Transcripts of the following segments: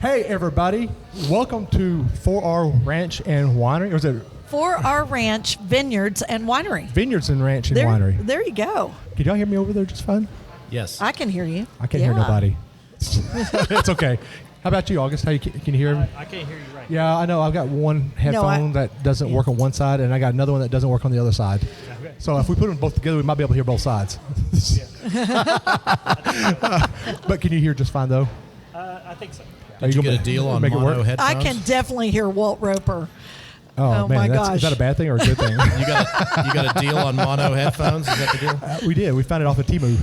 Hey, everybody. Welcome to 4R Ranch and Winery. Or is it 4R Ranch, Vineyards, and Winery. Vineyards and Ranch and Winery? There you go. Can y'all hear me over there just fine? Yes. I can hear you. I can't hear nobody. It's okay. How about you, August? How can you hear me? I can't hear you right. Yeah, I know. I've got one headphone that doesn't work on one side, and I got another one that doesn't work on the other side. Okay. So if we put them both together, we might be able to hear both sides. But can you hear just fine, though? I think so. Did you get a deal on mono headphones? I can definitely hear Walt Roper. Oh man, my gosh. Is that a bad thing or a good thing? You got a deal on mono headphones? Is that the deal? We did. We found it off of Temu.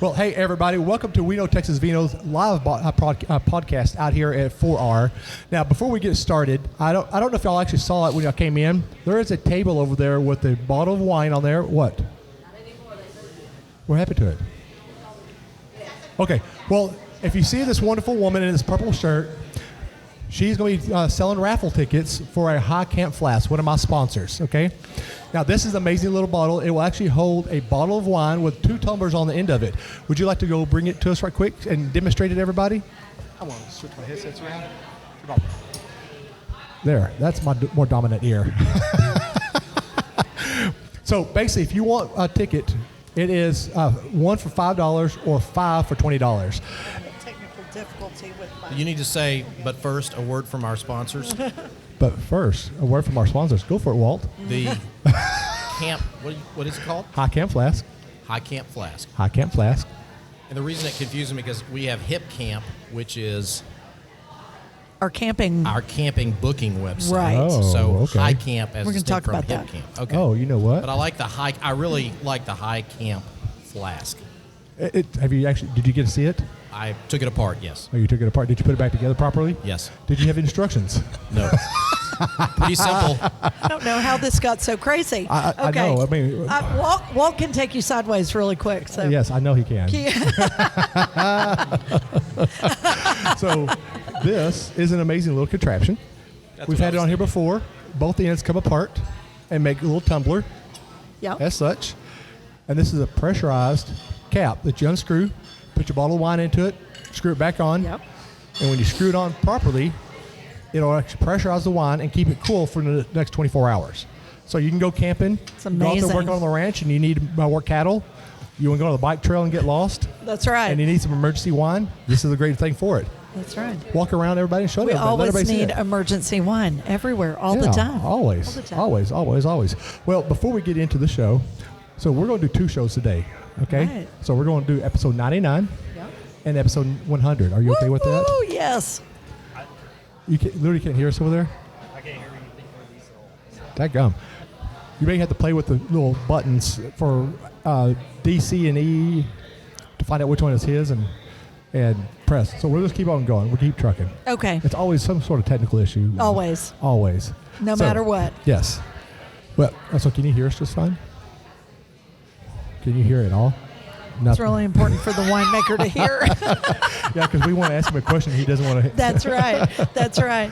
Well, hey, everybody. Welcome to We Know Texas Vino's live podcast out here at 4R. Now, before we get started, I don't know if y'all actually saw it when y'all came in. There is a table over there with a bottle of wine on there. What? What happened to it? Okay. Well, if you see this wonderful woman in this purple shirt, she's going to be selling raffle tickets for a High Camp Flask, one of my sponsors, okay? Now, this is an amazing little bottle. It will actually hold a bottle of wine with 2 tumblers on the end of it. Would you like to go bring it to us right quick and demonstrate it, everybody? I want to switch my headsets around. There, that's my more dominant ear. So, basically, if you want a ticket, it is 1 for $5 or 5 for $20. Technical difficulty with my... You need to say, but first, a word from our sponsors. But first, a word from our sponsors. Go for it, Walt. The camp, what is it called? High Camp Flask. High Camp Flask. High Camp Flask. And the reason it confuses me because we have Hip Camp, which is Our camping... our camping booking website. Right. Oh, So okay. High Camp as We're gonna distinct talk from about Hip that. Camp. Okay. Oh, you know what? But I really like the High Camp Flask. Have you actually? Did you get to see it? I took it apart, yes. Oh, you took it apart. Did you put it back together properly? Yes. Did you have instructions? No. Pretty simple. I don't know how this got so crazy. I know. I mean, Walt can take you sideways really quick. So. yes, I know he can. So this is an amazing little contraption. We've had it on here before. Both ends come apart and make a little tumbler Yep. as such. And this is a pressurized cap that you unscrew, put your bottle of wine into it, screw it back on. Yep. And when you screw it on properly, it'll actually pressurize the wine and keep it cool for the next 24 hours. So you can go camping, It's go out there amazing. working on the ranch, and you need to work cattle. You want to go on the bike trail and get lost, That's right. and you need some emergency wine. This is a great thing for it. That's right. Walk around everybody and show We everybody. Let always everybody see need it. emergency wine everywhere, all the Yeah, time. Always, All the time. always. Well, before we get into the show, so we're going to do 2 shows today, okay? Right. So we're going to do episode 99 Yep. and episode 100. Are you okay with that? Oh, yes. You literally can't hear us over there? I can't hear you. Dadgum. You may have to play with the little buttons for D, C, and E to find out which one is his and press. So we'll just keep on going. We'll keep trucking. Okay. It's always some sort of technical issue. Always. Always. No So, matter what. Yes. Well, so can you hear us just fine? Can you hear it all? It's really important for the winemaker to hear. Yeah, because we want to ask him a question he doesn't want to. That's right. That's right.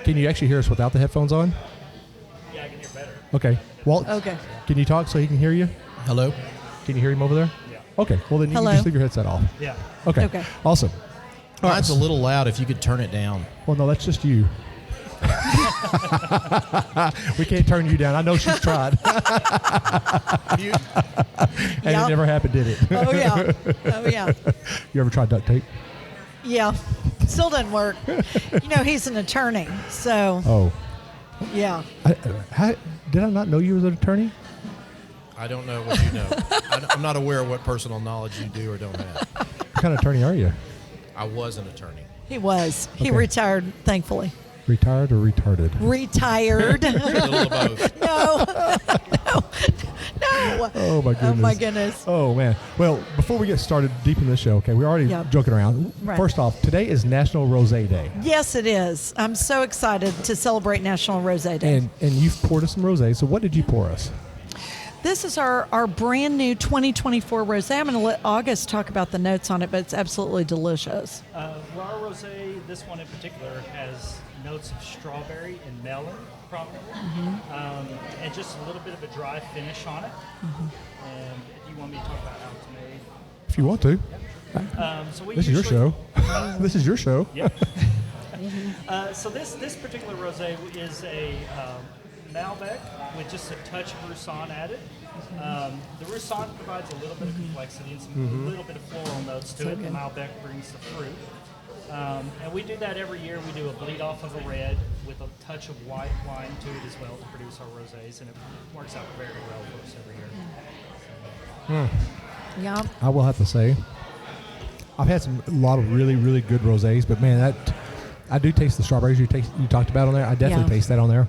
Can you actually hear us without the headphones on? Yeah, I can hear better. Okay. Walt, Okay. can you talk so he can hear you? Hello? Can you hear him over there? Yeah. Okay. Well, then you Hello? can just leave your headset off. Yeah. Okay. Okay. Awesome. All right. Mine's a little loud if you could turn it down. Well, no, that's just you. We can't turn you down. I know she's tried. And Yep. it never happened, did it? Oh, yeah. Oh, yeah. You ever tried duct tape? Yeah. Still doesn't work. You know, he's an attorney, so, Oh. yeah. Did I not know you was an attorney? I don't know what you know. I'm not aware of what personal knowledge you do or don't have. What kind of attorney are you? I was an attorney. He was. He Okay. retired, thankfully. Retired or retarded? Retired. A little of both. No. No. Oh, my goodness. Oh, my goodness. Oh, man. Well, before we get started deep in the show, okay, we're already Yep. joking around. Right. First off, today is National Rosé Day. Yes, it is. I'm so excited to celebrate National Rosé Day. And you've poured us some rosé. So what did you pour us? This is our brand new 2024 rosé. I'm going to let August talk about the notes on it, but it's absolutely delicious. Well, our rosé, this one in particular, has notes of strawberry and melon, prominently, and just a little bit of a dry finish on it. And if you want me to talk about how it's made, If you want to. So we This is your usually- show. This is your show. Yep. So this particular rosé is a Malbec with just a touch of Roussanne added. The Roussanne provides a little bit of complexity and some little bit of floral notes to it. The Malbec brings the fruit. And we do that every year. We do a bleed off of a red with a touch of white wine to it as well to produce our rosés, and it works out very well for us every year. Yeah. I will have to say, I've had a lot of really, really good rosés, but man, I do taste the strawberries you talked about on there. I definitely taste that on there.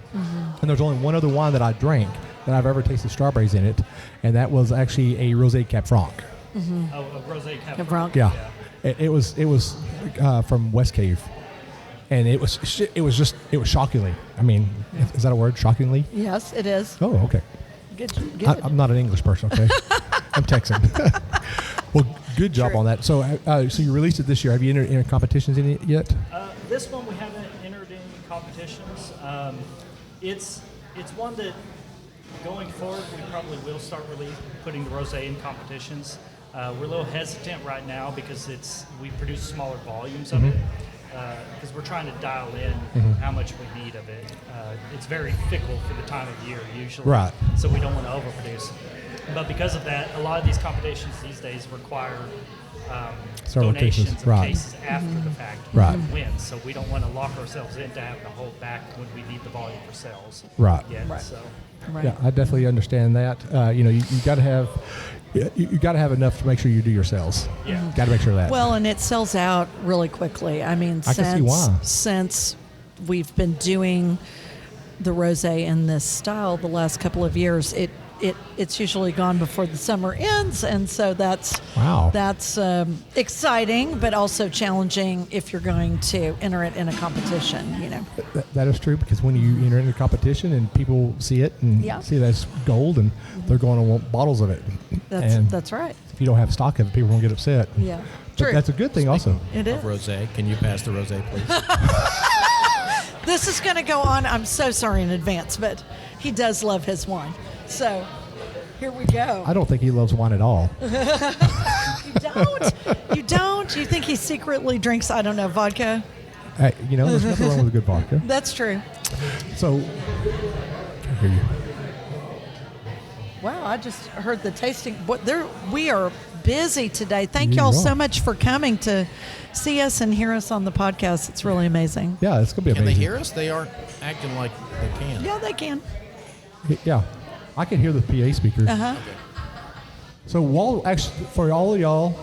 And there's only one other wine that I drank that I've ever tasted strawberries in it, and that was actually a Rosé Cap Franc. Oh, a rosé Cap Franc. Yeah. It was from West Cave, and it was shockingly. I mean, is that a word? Shockingly? Yes, it is. Oh, okay. Good. Good. I'm not an English person. Okay, I'm Texan. Well, good job True. on that. So you released it this year. Have you entered any competitions in it yet? This one we haven't entered in competitions. It's one that going forward we probably will start putting the rosé in competitions. We're a little hesitant right now because we produce smaller volumes of it because we're trying to dial in how much we need of it. It's very fickle for the time of year usually, Right. so we don't want to overproduce. But because of that, a lot of these competitions these days require Several donations cases, of right. cases after the fact Right. wins. So we don't want to lock ourselves into having to hold back when we need the volume for sales. Right. Yet, Right. So Right. Yeah, I definitely understand that. You got to have you got to have enough to make sure you do your sales. Yeah. Got to make sure of that. Well, and it sells out really quickly. I mean, I can see why. since we've been doing the rosé in this style the last couple of years, it's usually gone before the summer ends, and so that's Wow. That's exciting, but also challenging if you're going to enter it in a competition. You know. That is true, because when you enter into competition and people see it and Yeah. see that it's gold, and they're going to want bottles of it. And That's right. if you don't have stock of it, people won't get upset. Yeah. But True. that's a good thing also. It is. Of rosé, can you pass the rosé, please? This is going to go on. I'm so sorry in advance, but he does love his wine. So here we go. I don't think he loves wine at all. You don't? You don't? You think he secretly drinks, I don't know, vodka? Hey, there's nothing wrong with a good vodka. That's true. So, I hear you. Wow, I just heard the tasting. We are busy today. Thank You y'all are. so much for coming to see us and hear us on the podcast. It's really amazing. Yeah, it's gonna be Can amazing. they hear us? They aren't acting like they can. Yeah, they can. Yeah, I can hear the PA speakers. Uh-huh. So for all of y'all,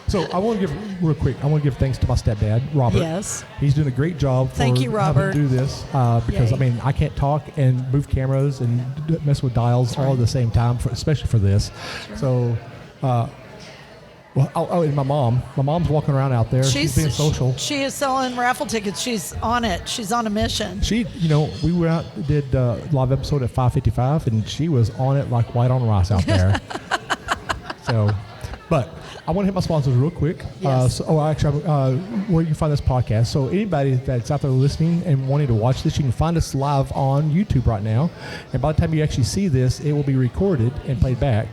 so I want to give real quick. I want to give thanks to my stepdad, Robert. Yes. He's doing a great job. Thank you, having Robert. to do this because Yay. I can't talk and move cameras and mess with dials all at the same time, especially for this. So. And my mom's walking around out there. She's being social. She is selling raffle tickets. She's on it. She's on a mission. She, we went out, did a live episode at 5:55, and she was on it like white on rice out there. But I want to hit my sponsors real quick. Yes. Where you can find this podcast. So anybody that's out there listening and wanting to watch this, you can find us live on YouTube right now. And by the time you actually see this, it will be recorded and played back.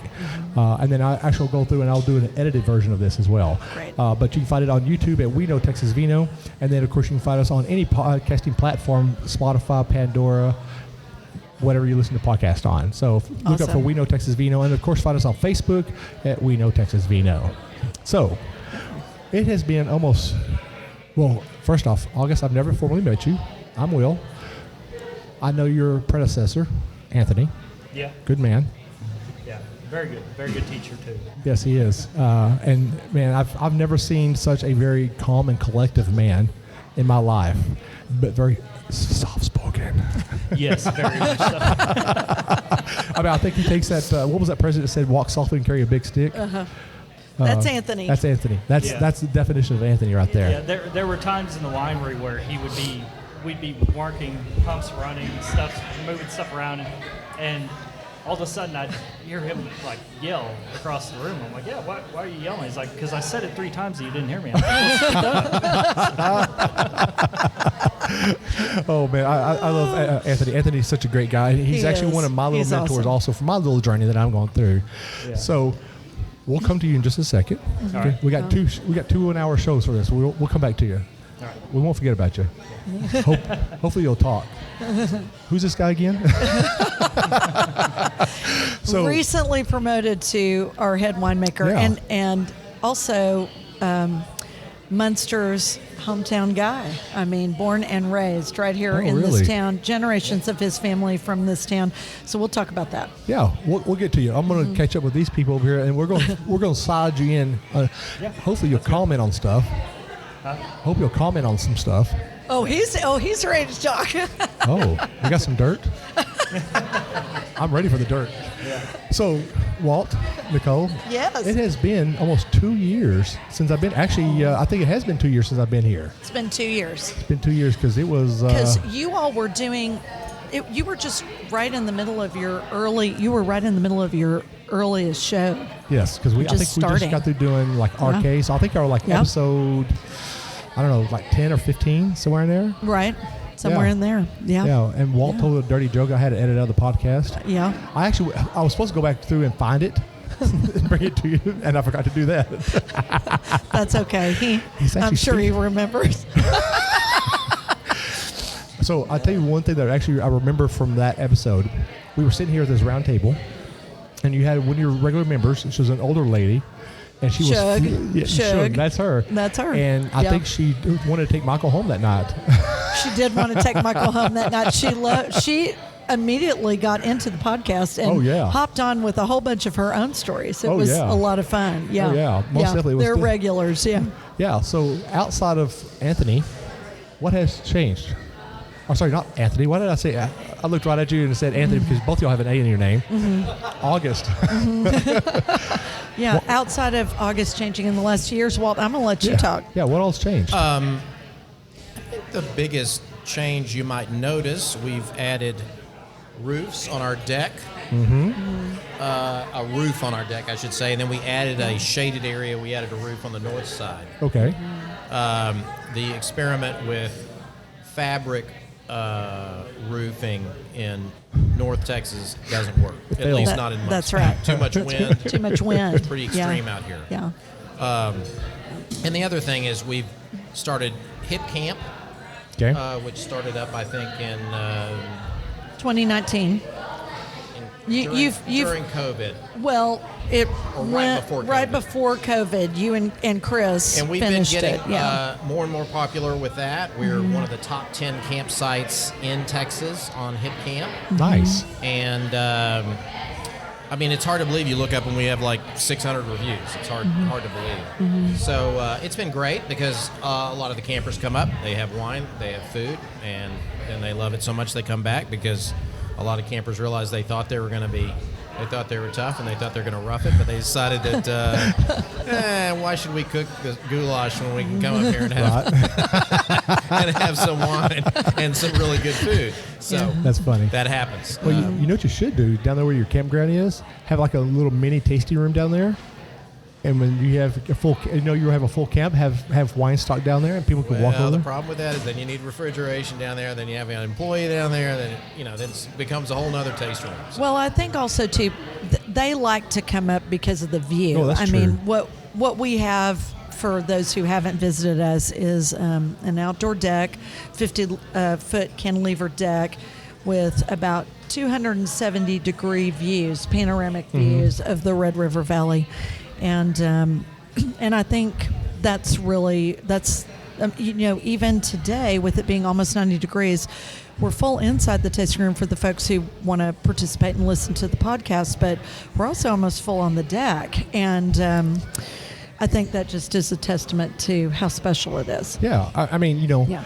And then I actually go through and I'll do an edited version of this as well. Great. But you can find it on YouTube at We Know Texas Vino. And then, of course, you can find us on any podcasting platform, Spotify, Pandora, whatever you listen to podcast on. So look up for Awesome. We Know Texas Vino. And, of course, find us on Facebook at We Know Texas Vino. So it has been first off, August, I've never formally met you. I'm Will. I know your predecessor, Anthony. yeah, Good man. yeah, very good teacher too. Yes, he is. And man, I've never seen such a very calm and collective man in my life, but very soft-spoken. Yes, very much so. I think he takes that. What was that president said? Walk softly and carry a big stick. That's Anthony. That's Anthony. That's the definition of Anthony right there. Yeah, there were times in the winery where we'd be working, pumps running, moving stuff around, and all of a sudden I'd hear him like yell across the room. I'm like, yeah, why are you yelling? He's like, because I said it 3 times and you didn't hear me. I'm like, well, sit down. Oh man, I love Anthony. Anthony's such a great guy. He's actually is. one of my little He's mentors awesome. also for my little journey that I'm going through. Yeah. So we'll come to you in just a second. All right. We got 2 1-hour shows for this. We'll come back to you. All right. We won't forget about you. Hopefully you'll talk. Who's this guy again? So Recently promoted to our head winemaker, Yeah. and also Munster's hometown guy. I mean, born and raised right here in really? this town. Generations of his family from this town. So we'll talk about that. yeah, we'll get to you. I'm going to catch up with these people over here, and we're going to slide you in. Yeah, Hopefully you'll comment on stuff. Hope you'll comment on some stuff. Oh, he's ready to talk. Oh, you got some dirt? I'm ready for the dirt. So, Walt, Nicole, Yes. it has been almost 2 years since I've been. Actually, I think it has been 2 years since I've been here. It's been 2 years. It's been 2 years because it was. Because you all were doing, you were just right in the middle of your earliest show. Yes, because I think we starting. just got through doing like our Yeah. case. I think our Yeah. episode, I don't know, like 10 or 15, somewhere in there. Right. Somewhere Yeah. in there. Yeah. Yeah, and Walt Yeah. told a dirty joke. I had to edit out of the podcast. Yeah. I was supposed to go back through and find it and bring it to you, and I forgot to do that. That's okay. He's I'm actually sure he remembers. So I'll tell you one thing that actually I remember from that episode. We were sitting here at this round table, and you had one of your regular members. She was an older lady, and she Shug. was Shug. That's her. That's her. And I Yeah. think she wanted to take Michael home that night. She did want to take Michael home that night. She immediately got into the podcast and Oh, yeah. hopped on with a whole bunch of her own stories. It Oh, was yeah. a lot of fun. Yeah. Oh, yeah. Most definitely. It was They're good. regulars. Yeah. Yeah. So outside of Anthony, what has changed? Oh, sorry, not Anthony. Why did I say? I looked right at you and said Anthony because both y'all have an A in your name. August. Yeah. Outside of August changing in the last 2 years, Walt, I'm going to let you talk. Yeah. What else changed? I think the biggest change you might notice, we've added roofs on our deck. A roof on our deck, I should say, and then we added a shaded area. We added a roof on the north side. Okay. The experiment with fabric roofing in North Texas doesn't work. At failed. least not in my That's state. right. Too much wind. Too much wind. Pretty Yeah. extreme out here. Yeah. And the other thing is we've started Hip Camp, Okay. which started up, I think, in 2019. during COVID. Well, it Or right went before right COVID. before COVID. You and Chris And we've been finished getting it. Yeah. more and more popular with that. We're one of the top 10 campsites in Texas on Hip Camp. Nice. And I mean, it's hard to believe. You look up and we have like 600 reviews. It's hard to believe. So it's been great because a lot of the campers come up. They have wine, they have food, and they love it so much they come back because a lot of campers realize they thought they were going to be. They thought they were tough and they thought they were going to rough it, but they decided that why should we cook this goulash when we can come up here and and have some wine and some really good food? So That's funny. that happens. Well, you know what you should do down there where your campground is? Have like a little mini tasting room down there. And when you have a full, you have a full camp, have wine stock down there, and people can walk Well, over. the problem with that is then you need refrigeration down there. Then you have an employee down there. Then then it becomes a whole nother taste room. So, Well, I think also too, they like to come up because of the view. Oh, that's I true. mean, what we have for those who haven't visited us is an outdoor deck, 50-foot cantilever deck with about 270 degree views, panoramic views of the Red River Valley, and I think that's even today with it being almost 90 degrees. We're full inside the tasting room for the folks who want to participate and listen to the podcast, but we're also almost full on the deck. And I think that just is a testament to how special it is. Yeah, I mean, Yeah.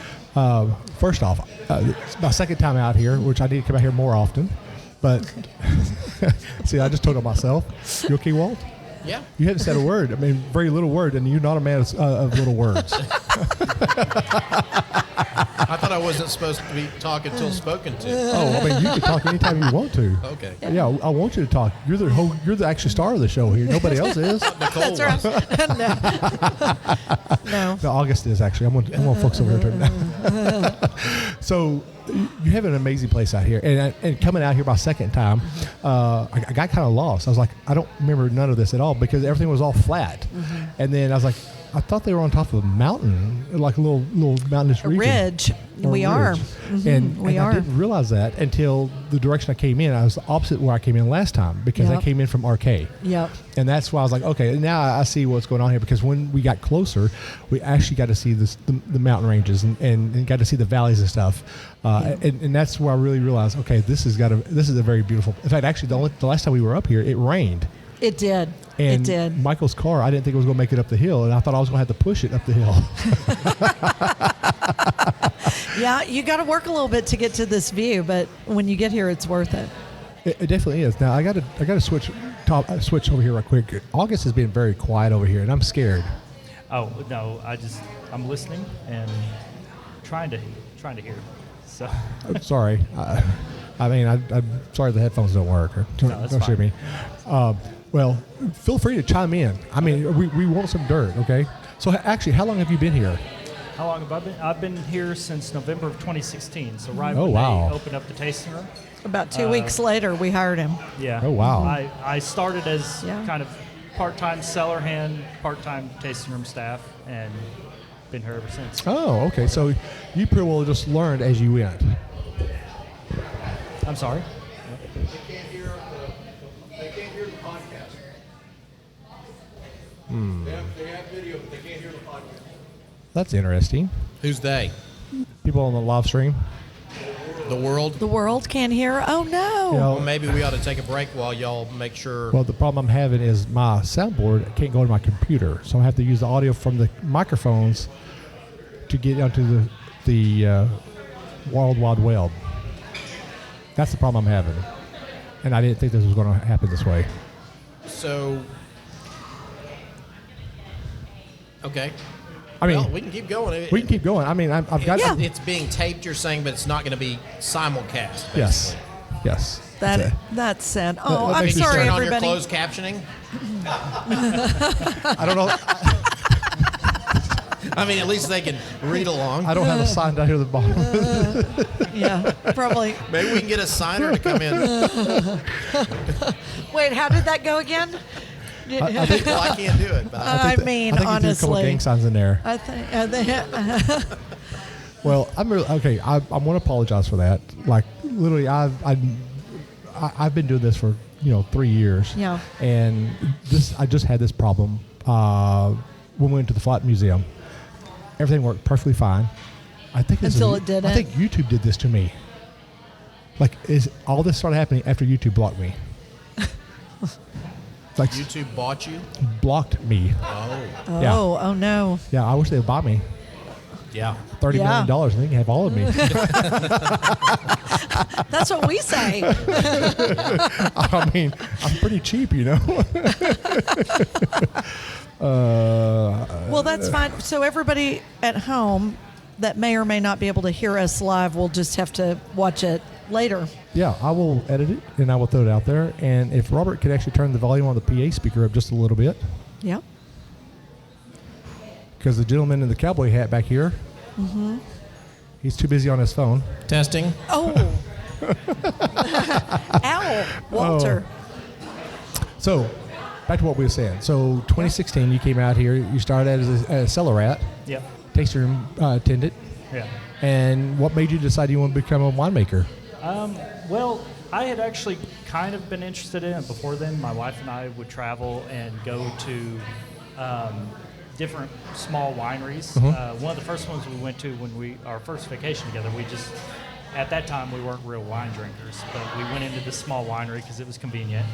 First off, it's my second time out here, which I need to come out here more often. But see, I just told on myself. You okay, Walt? yeah. You hadn't said a word. I mean, very little word, and you're not a man of little words. I thought I wasn't supposed to be talking till spoken to. Oh, I mean, you can talk anytime you want to. Okay. Yeah, I want you to talk. You're the actual star of the show here. Nobody else is. Nicole That's was. right. No. No, August is actually. I'm gonna focus over here now. So you have an amazing place out here, and coming out here my second time, I got kind of lost. I was like, I don't remember none of this at all because everything was all flat, and then I was like, I thought they were on top of a mountain, like a little mountainous A region. ridge. We are. And We I are. didn't realize that until the direction I came in. I was opposite where I came in last time because I Yep. came in from RK. Yep. And that's why I was like, okay, now I see what's going on here because when we got closer, we actually got to see the mountain ranges and got to see the valleys and stuff. And that's where I really realized, okay, this is a very beautiful. In fact, actually, the last time we were up here, it rained. It did. And It did. Michael's car, I didn't think it was going to make it up the hill, and I thought I was going to have to push it up the hill. Yeah, you got to work a little bit to get to this view, but when you get here, it's worth it. It definitely is. Now I got to switch over here right quick. August has been very quiet over here, and I'm scared. Oh no, I'm listening and trying to hear. So I'm sorry. I'm sorry the headphones don't work. No, that's don't shoot fine. me. Well, feel free to chime in. I mean, we want some dirt, okay? So actually, how long have you been here? how long have I been? I've been here since November of 2016. So right Oh, when wow. they opened up the tasting room. About 2 weeks later, we hired him. Yeah. Oh, wow. I started as Yeah. kind of part-time cellar hand, part-time tasting room staff, and been here ever since. Oh, okay. So you pretty well just learned as you went. I'm sorry. They can't hear the podcast. They have video, but they can't hear the podcast. That's interesting. Who's they? People on the live stream. The world? The world can't hear. Oh no! You know, Well, maybe we ought to take a break while y'all make sure. well, the problem I'm having is my soundboard can't go to my computer, so I have to use the audio from the microphones to get onto the Wild Wild Web. That's the problem I'm having, and I didn't think this was going to happen this way. So, okay. I mean, Well, we can keep going. we can keep going. I mean, I've got. Yeah. It's being taped, you're saying, but it's not going to be simulcast. Yes, yes. That's it. That's sad. Oh, that I'm makes me sorry, Turn on your everybody. closed captioning. I don't know. I mean, at least they can read along. I don't have a sign down here at the bottom. Yeah, probably. Maybe we can get a signer to come in. Wait, how did that go again? I think. Well, I can't do it. But I mean, I think you threw a couple honestly. gang signs in there. I think Well, I'm really okay. I want to apologize for that. Like literally, I've been doing this for 3 years. Yeah. And I just had this problem when we went to the Flat Museum. Everything worked perfectly fine. I think Until it didn't. I think YouTube did this to me. Like, all this started happening after YouTube blocked me. Like YouTube bought you? blocked me. Oh. Yeah. oh no. Yeah, I wish they'd buy me Yeah. $30 Yeah. million, and they can have all of me. That's what we say. I mean, I'm pretty cheap, Well, that's fine. So everybody at home that may or may not be able to hear us live will just have to watch it later. Yeah, I will edit it and I will throw it out there. And if Robert could actually turn the volume on the PA speaker up just a little bit, Yeah. because the gentleman in the cowboy hat back here, he's too busy on his phone. Testing. Oh. Ow, Walter. So, back to what we were saying. So, 2016, you came out here. You started as a cellar rat, Yep. tasting room attendant. Yeah. And what made you decide you want to become a winemaker? Well, I had actually kind of been interested in it before then. My wife and I would travel and go to different small wineries. One of the first ones we went to when our first vacation together, at that time we weren't real wine drinkers, but we went into this small winery because it was convenient.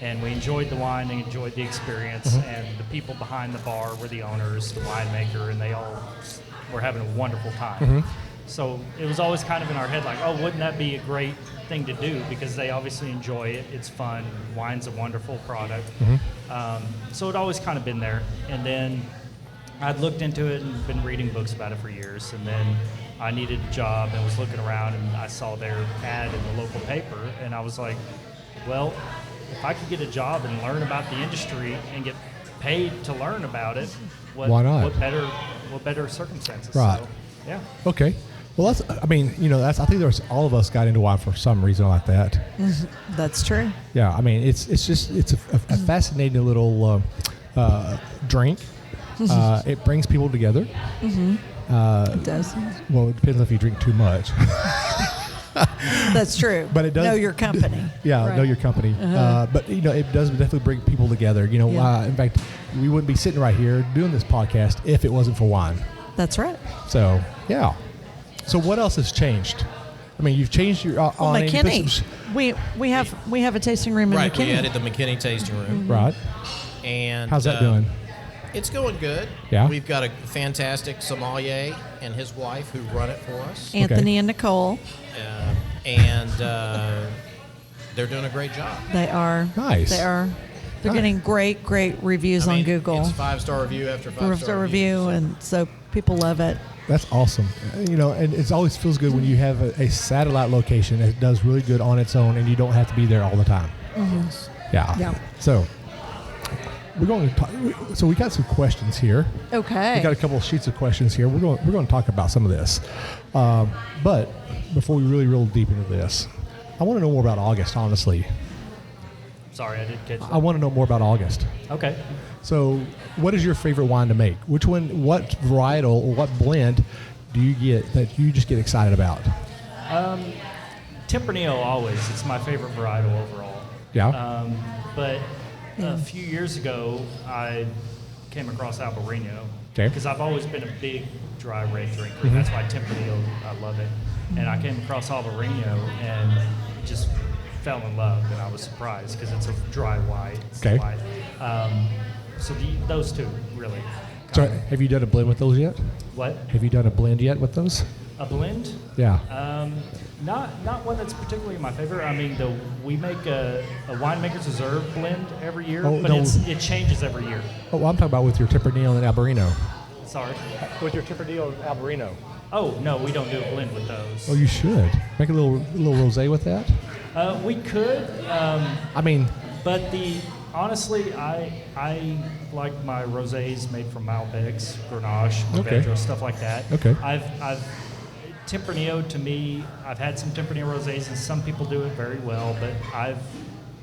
And we enjoyed the wine and enjoyed the experience. And the people behind the bar were the owners, the winemaker, and they all were having a wonderful time. So it was always kind of in our head like, oh, wouldn't that be a great thing to do? Because they obviously enjoy it. It's fun. Wine's a wonderful product. So it always kind of been there. And then I'd looked into it and been reading books about it for years. And then I needed a job and was looking around, and I saw their ad in the local paper, and I was like, well, if I could get a job and learn about the industry and get paid to learn about it, Why not? What better circumstances? Right. So, yeah. Okay. Well, I think there's all of us got into wine for some reason like that. That's true. Yeah. I mean, it's a fascinating little drink. It brings people together. It does. Well, it depends if you drink too much. That's true. But it does know your company. Yeah, Right. know your company. But it does definitely bring people together. Yeah. In fact, we wouldn't be sitting right here doing this podcast if it wasn't for wine. That's right. So yeah. So what else has changed? I mean, you've changed your awning. McKinney. We have a tasting room in Right, McKinney. we added the McKinney tasting room. Right. And How's that doing? It's going good. Yeah? We've got a fantastic sommelier and his wife who run it for us. Anthony and Nicole. And they're doing a great job. They are. Nice. They are. They're Nice. getting great reviews I mean, on Google. It's 5-star review after 5-star Five-star review, and so people love it. That's awesome. And it always feels good when you have a satellite location that does really good on its own, and you don't have to be there all the time. Yeah. Yeah. So we're going to talk. So we got some questions here. Okay. We got a couple of sheets of questions here. We're going to talk about some of this, but before we really roll deep into this, I want to know more about August. Honestly, Sorry, I didn't catch that. I want to know more about August. Okay. So, what is your favorite wine to make? What varietal or what blend do you get that you just get excited about? Tempranillo always. It's my favorite varietal overall. Yeah. But a few years ago, I came across Albarino. Okay. Because I've always been a big dry red drinker. That's why Tempranillo, I love it. And I came across Albarino and just fell in love, and I was surprised because it's a dry white. It's Okay. white. So those two, really. So, have you done a blend with those yet? What? Have you done a blend yet with those? A blend? Yeah. Not one that's particularly my favorite. I mean, we make a winemaker's reserve blend every year, Oh, but no. it changes every year. Oh, well, I'm talking about with your Tempranillo and Albarino. Sorry. With your Tempranillo and Albarino. Oh no, we don't do a blend with those. Oh, you should make a little rosé with that. We could, I mean, but honestly, I like my rosés made from Malbecs, Grenache, Okay. Mourvedre, stuff like that. Okay. I've Tempranillo, to me, I've had some Tempranillo rosés, and some people do it very well, but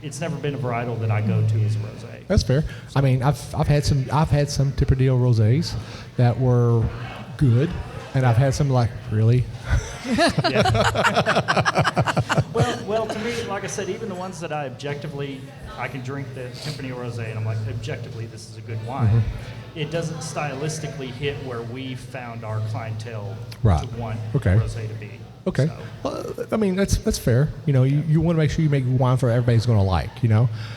it's never been a varietal that I go to as a rosé. that's fair. I mean, I've had some Tempranillo rosés that were good, and I've had some like really. Well, to me, like I said, even the ones that I can drink the Tempranillo rosé, and I'm like, objectively, this is a good wine. It doesn't stylistically hit where we found our clientele Right. to want Okay. rosé to be. Okay. So, Well, I mean, that's fair. You want to make sure you make wine for everybody's going to like,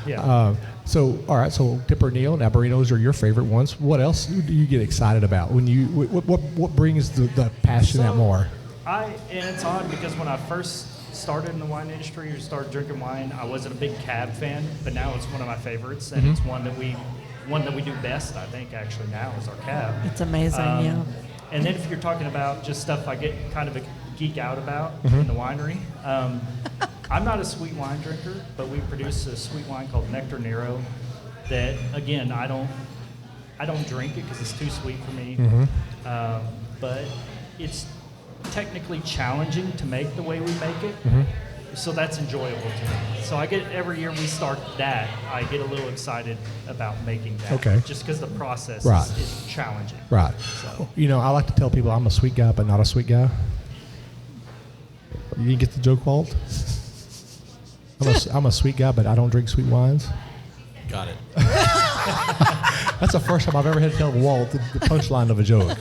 Yeah. So, all right. So, Tempranillo and Albarinos are your favorite ones. What else do you get excited about when what brings the passion out more? and it's odd because when I first started in the wine industry or started drinking wine, I wasn't a big Cab fan, but now it's one of my favorites, and it's one that we do best, I think, actually now is our Cab. It's amazing. Yeah. And then if you're talking about just stuff I get kind of a geek out about in the winery, I'm not a sweet wine drinker, but we produce a sweet wine called Nectar Nero that, again, I don't drink it because it's too sweet for me, but it's technically challenging to make the way we make it. So that's enjoyable to me. So every year we start that, I get a little excited about making that. Okay. Just because the process Right. is challenging. Right. So. I like to tell people I'm a sweet guy, but not a sweet guy. You get the joke, Walt? I'm a sweet guy, but I don't drink sweet wines. Got it. That's the first time I've ever had to tell Walt the punchline of a joke.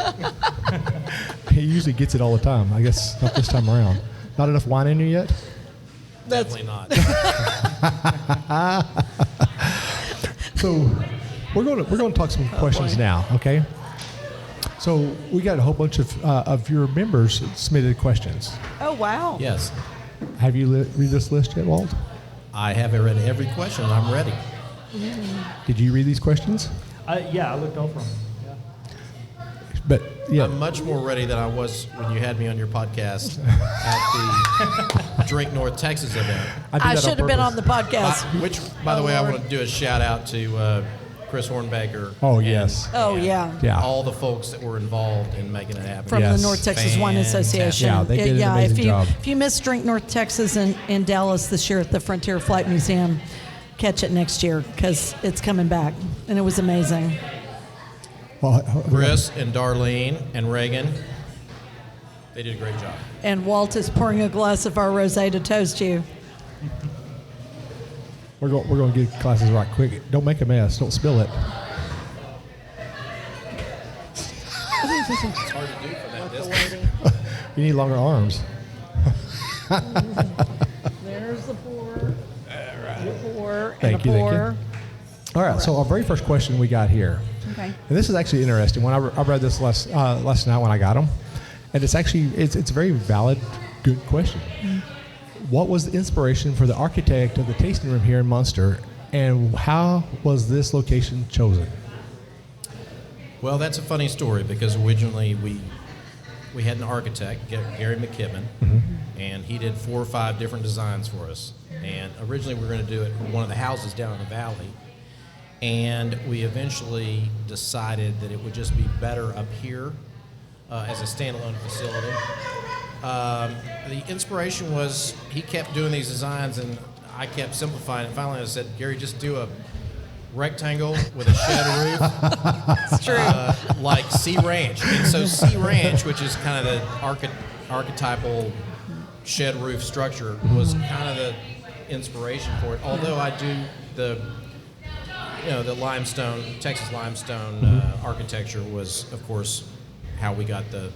He usually gets it all the time. I guess not this time around. Not enough wine in you yet? Definitely not. So we're going to talk some questions now, okay? So we got a whole bunch of your members submitted questions. Oh wow. Yes. Have you read this list yet, Walt? I haven't read every question. I'm ready. Did you read these questions? Yeah, I looked over them. Yeah. But Yeah. I'm much more ready than I was when you had me on your podcast at the Drink North Texas event. I should have been on the podcast. Which, by the way, I want to do a shout out to Chris Hornbaker. Oh, and- yes. Oh, and yeah. all the folks that were involved in making it happen. From Yes. the North Texas Wine Association. Yeah, they did an amazing job. If you missed Drink North Texas in Dallas this year at the Frontier Flight Museum, catch it next year because it's coming back, and it was amazing. Well, Chris and Darlene and Reagan, they did a great job. And Walt is pouring a glass of our rosé to toast you. we're going to get glasses right quick. Don't make a mess. Don't spill it. It's hard to do from that distance. You need longer arms. There's the pour. The pour and Thank the you, thank pour. All right, so our very first question we got here, Okay. and this is actually interesting. When I read this last night when I got them, and it's actually it's a very valid, good question. What was the inspiration for the architect of the tasting room here in Munster, and how was this location chosen? Well, that's a funny story because originally we had an architect, Gary McKibben, and he did 4 or 5 different designs for us. And originally we were going to do it in one of the houses down in the valley. And we eventually decided that it would just be better up here as a standalone facility. The inspiration was he kept doing these designs and I kept simplifying it. Finally I said, Gary, just do a rectangle with a shed roof. It's true. Like Sea Ranch. And so Sea Ranch, which is kind of the archetypal shed roof structure, was kind of the inspiration for it. Although I do the limestone, Texas limestone architecture was, of course, how we got the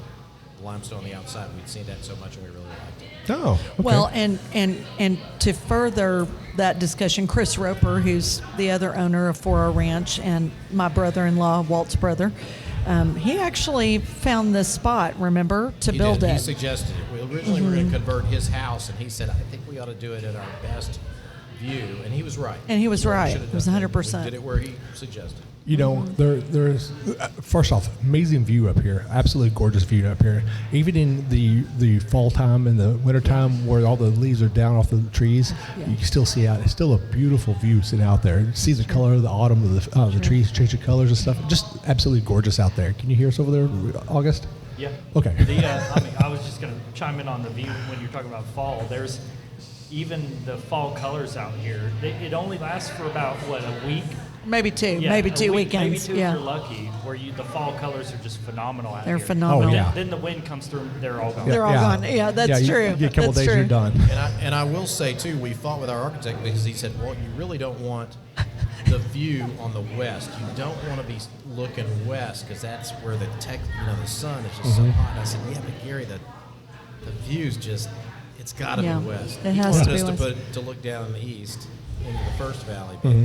limestone on the outside. We'd seen that so much and we really liked it. Oh, okay. Well, and to further that discussion, Chris Roper, who's the other owner of 4R Ranch, and my brother-in-law, Walt's brother, he actually found this spot, remember, to build He it. suggested it. We originally were going to convert his house, and he said, I think we ought to do it at our best view. And he was right. And he was We right. should have It was done that. 100%. We did it where he suggested. You know, there's first off, amazing view up here. Absolutely gorgeous view up here. Even in the fall time and the winter time, where all the leaves are down off the trees, you can still see out. It's still a beautiful view sitting out there. You see the color of the autumn of the trees changing colors and stuff. Just absolutely gorgeous out there. Can you hear us over there, August? Yeah. Okay. I was just going to chime in on the view when you're talking about fall. There's even the fall colors out here. It only lasts for about, a week? Maybe two, Yeah, maybe a 2 week, weekends. Maybe 2 if yeah. you're lucky, where the fall colors are just phenomenal out They're here. phenomenal. Oh, yeah. Then the wind comes through, they're all gone. They're all gone. Yeah, that's you true. get a couple That's days, true. you're done. And I will say, too, we fought with our architect because he said, well, you really don't want the view on the west. You don't want to be looking west because that's where the sun is just so hot. And I said, yeah, but Gary, the view's just, it's got to Yeah, be west. it He has wanted to be us west. to look down in the east into the first valley. But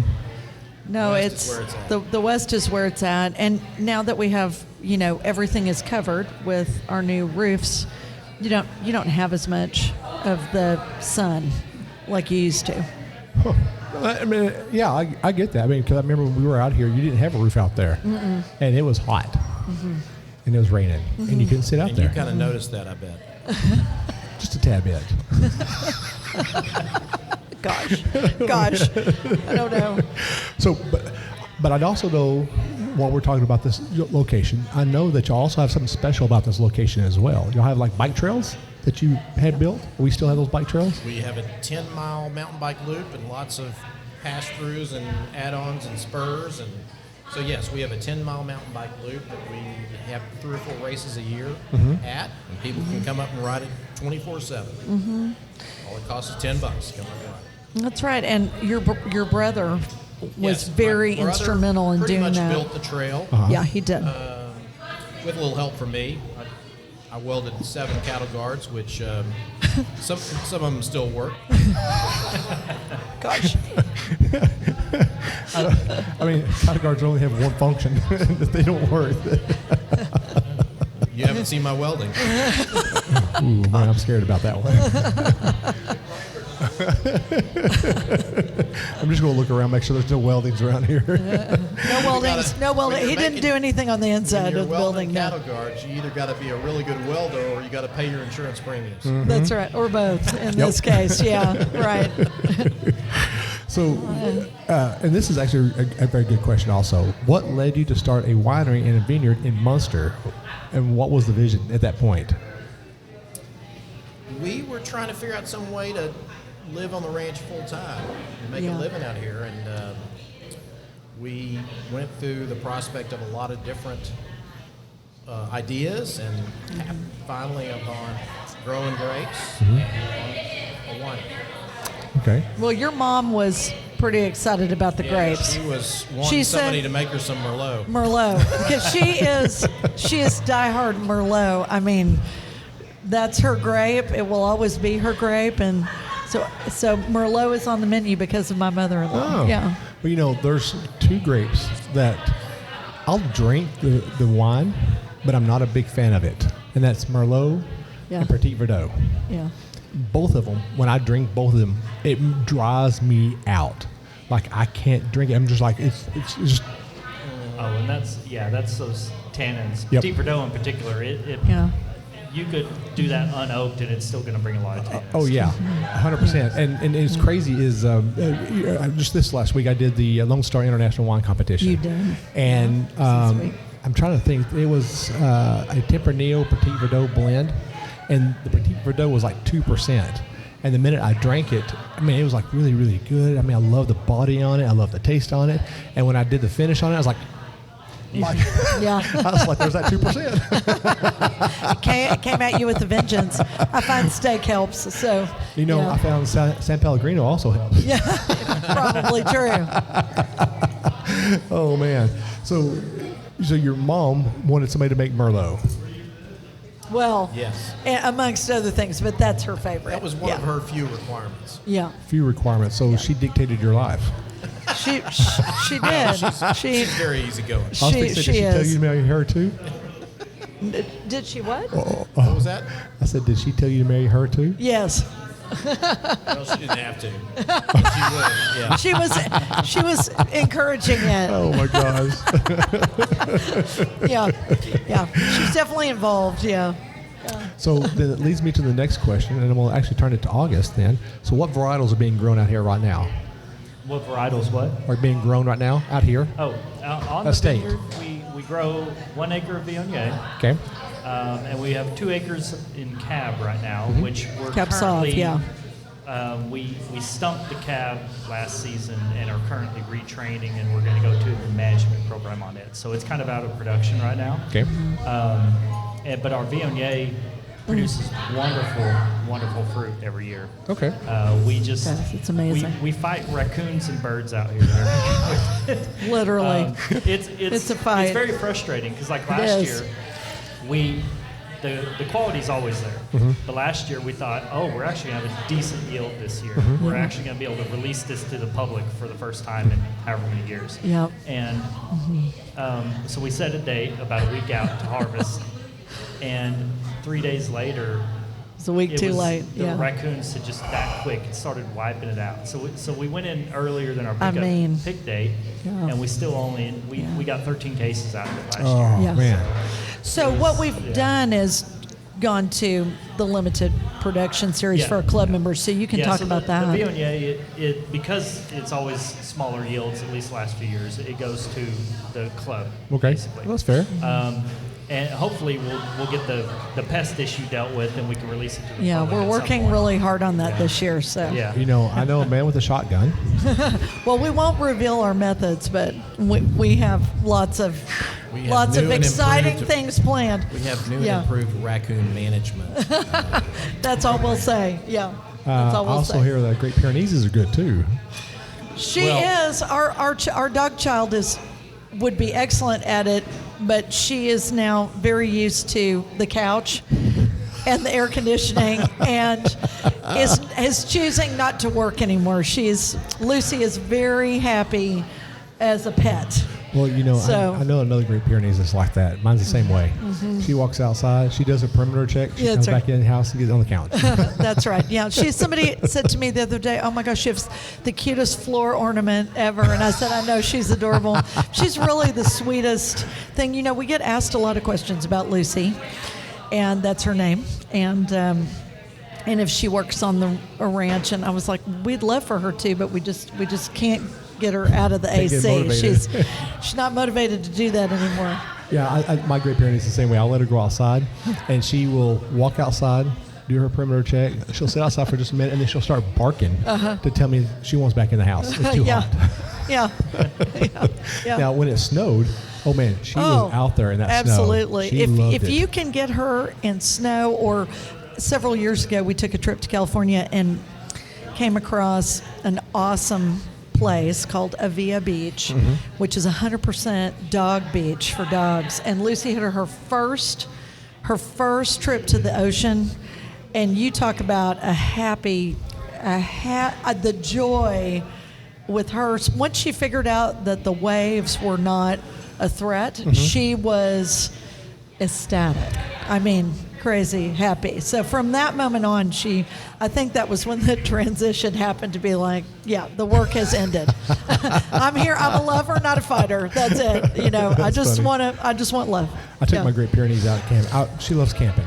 No, West is it's where it's at. the west is where it's at, and now that we have everything is covered with our new roofs, you don't have as much of the sun like you used to. Huh. I mean, yeah, I get that. I mean, because I remember when we were out here, you didn't have a roof out there, and it was hot, and it was raining, and you couldn't sit out and there. you kind of noticed that, I bet. Just a tad bit. Gosh, I don't know. So, but I'd also know, while we're talking about this location, I know that you also have something special about this location as well. You'll have like bike trails that you had built. We still have those bike trails? We have a 10-mile mountain bike loop and lots of pass-throughs and add-ons and spurs. And so, yes, we have a 10-mile mountain bike loop that we have 3 or 4 races a year at, and people can come up and ride it 24/7. All it costs is $10 to come up and ride it. That's right, and your brother was Yes, very my brother instrumental in doing pretty that. much built the trail Yeah, he did. with a little help from me. I welded 7 cattle guards, which some of them still work. Gosh, I mean, cattle guards only have one function. That they don't work. You haven't seen my welding. Ooh, man, I'm scared about that one. I'm just going to look around, make sure there's no weldings around here. No weldings. No welding. He didn't do anything on the When inside you're of the welding building. No. cattle guards, you either got to be a really good welder or you got to pay your insurance premiums. That's right, or both in this case. Yeah, right. So, and this is actually a very good question also. What led you to start a winery and a vineyard in Munster? And what was the vision at that point? We were trying to figure out some way to live on the ranch full time and make Yeah. a living out here. And we went through the prospect of a lot of different ideas and finally upon growing grapes on a winery. Okay. Well, your mom was pretty excited about the grapes. She was wanting She somebody said- to make her some Merlot. Merlot, because she is diehard Merlot. I mean, that's her grape. It will always be her grape, and so Merlot is on the menu because of my mother-in-law. Oh. Yeah. Well, you know, there's two grapes that I'll drink the wine, but I'm not a big fan of it. And that's Merlot Yeah. and Petit Verdot. Yeah. Both of them, when I drink both of them, it dries me out. Like, I can't drink it. I'm just like, it's just, Oh, and that's those tannins. Yep. Petit Verdot in particular, it Yeah. you could do that unoaked and it's still going to bring a lot of tannins. oh yeah, 100%. And it's crazy is, just this last week, I did the Lone Star International Wine Competition. You did. And sweet. I'm trying to think, it was a Tempranillo Petit Verdot blend, and the Petit Verdot was like 2%. And the minute I drank it, I mean, it was like really, really good. I mean, I love the body on it. I love the taste on it. And when I did the finish on it, I was like, Yeah. I was like, there's that 2%. It came at you with a vengeance. I find steak helps. So. You know, yeah. I found San Pellegrino also helps. Yeah, probably true. Oh, man. So your mom wanted somebody to make Merlot. Well, Yes. amongst other things, but that's her favorite. That was one yeah. of her few requirements. Yeah, Few requirements. So she dictated your life. she did. She's very easygoing. I was thinking, did she tell you to marry her too? Did she what? What was that? I said, did she tell you to marry her too? Yes, Well, she didn't have to. She would. Yeah. she was encouraging it. Oh my gosh. Yeah. She's definitely involved. Yeah. So then it leads me to the next question, and we'll actually turn it to August then. So what varietals are being grown out here right now? What varietals? What? Are being grown right now out here? Oh, on the Estate. vineyard, we grow 1 acre of Viognier, Okay. and we have 2 acres in Cab right now, which we're Cab Sauv, currently. yeah. We stumped the cab last season and are currently retraining, and we're going to go to the management program on it. So it's kind of out of production right now. Okay. But our Viognier produces wonderful fruit every year. Okay. We just Yes, it's amazing. We fight raccoons and birds out here. Literally. It's a fight. It's very frustrating because like It last is. year, the quality's always there. But last year we thought, we're actually going to have a decent yield this year. We're actually going to be able to release this to the public for the first time in however many years. Yep. And so we set a date about a week out to harvest, and 3 days later. It's a week too late. The Yeah. raccoons had just that quick and started wiping it out. So we went in earlier than our pick date, Yeah. and we still we got 13 cases out of it last Oh year. Yeah. man. So what we've done is gone to the limited production series Yeah. for our club members, so you can talk so about the that. Viognier, it because it's always smaller yields, at least the last few years, it goes to the club. Okay. Basically. Well, that's fair. And hopefully we'll get the pest issue dealt with, and we can release it to the Yeah, public we're at some working point. really hard on that this year. So Yeah. You know, I know a man with a shotgun. well, we won't reveal our methods, but we have lots of We have new and exciting improved- things planned. We have new Yeah. and improved raccoon management. That's all we'll say. Yeah, that's all I we'll also say. hear that Great Pyrenees are good too. She Well- is our dog child would be excellent at it, but she is now very used to the couch and the air conditioning and is choosing not to work anymore. Lucy is very happy as a pet. Well, So- I know another Great Pyrenees that's like that. Mine's the same way. She walks outside. She does a perimeter check. She Yeah, comes that's right. back in the house and gets on the couch. That's right. Yeah. Somebody said to me the other day, "Oh my gosh, she has the cutest floor ornament ever." And I said, "I know, she's adorable. She's really the sweetest thing." We get asked a lot of questions about Lucy, and that's her name. And if she works on a ranch, and I was like, we'd love for her to, but we just can't get her out of the Can't get AC. motivated. She's not motivated to do that anymore. Yeah, my Great Pyrenees the same way. I'll let her go outside, and she will walk outside, do her perimeter check. She'll sit outside for just a minute, and then she'll start barking to tell me she wants back in the house. It's too Yeah. hot. Yeah. Now, when it snowed, oh man, she was out there in that absolutely. snow. She loved If it. you can get her in snow, or several years ago we took a trip to California and came across an awesome place called Avia Beach, which is 100% dog beach for dogs. And Lucy had her first trip to the ocean, and you talk about the joy with her. Once she figured out that the waves were not a threat, she was ecstatic. I mean, crazy happy. So from that moment on, I think that was when the transition happened to be like, yeah, the work has ended. I'm here. I'm a lover, not a fighter. That's it. I just want love. I took my Great Pyrenees out camp. She loves camping.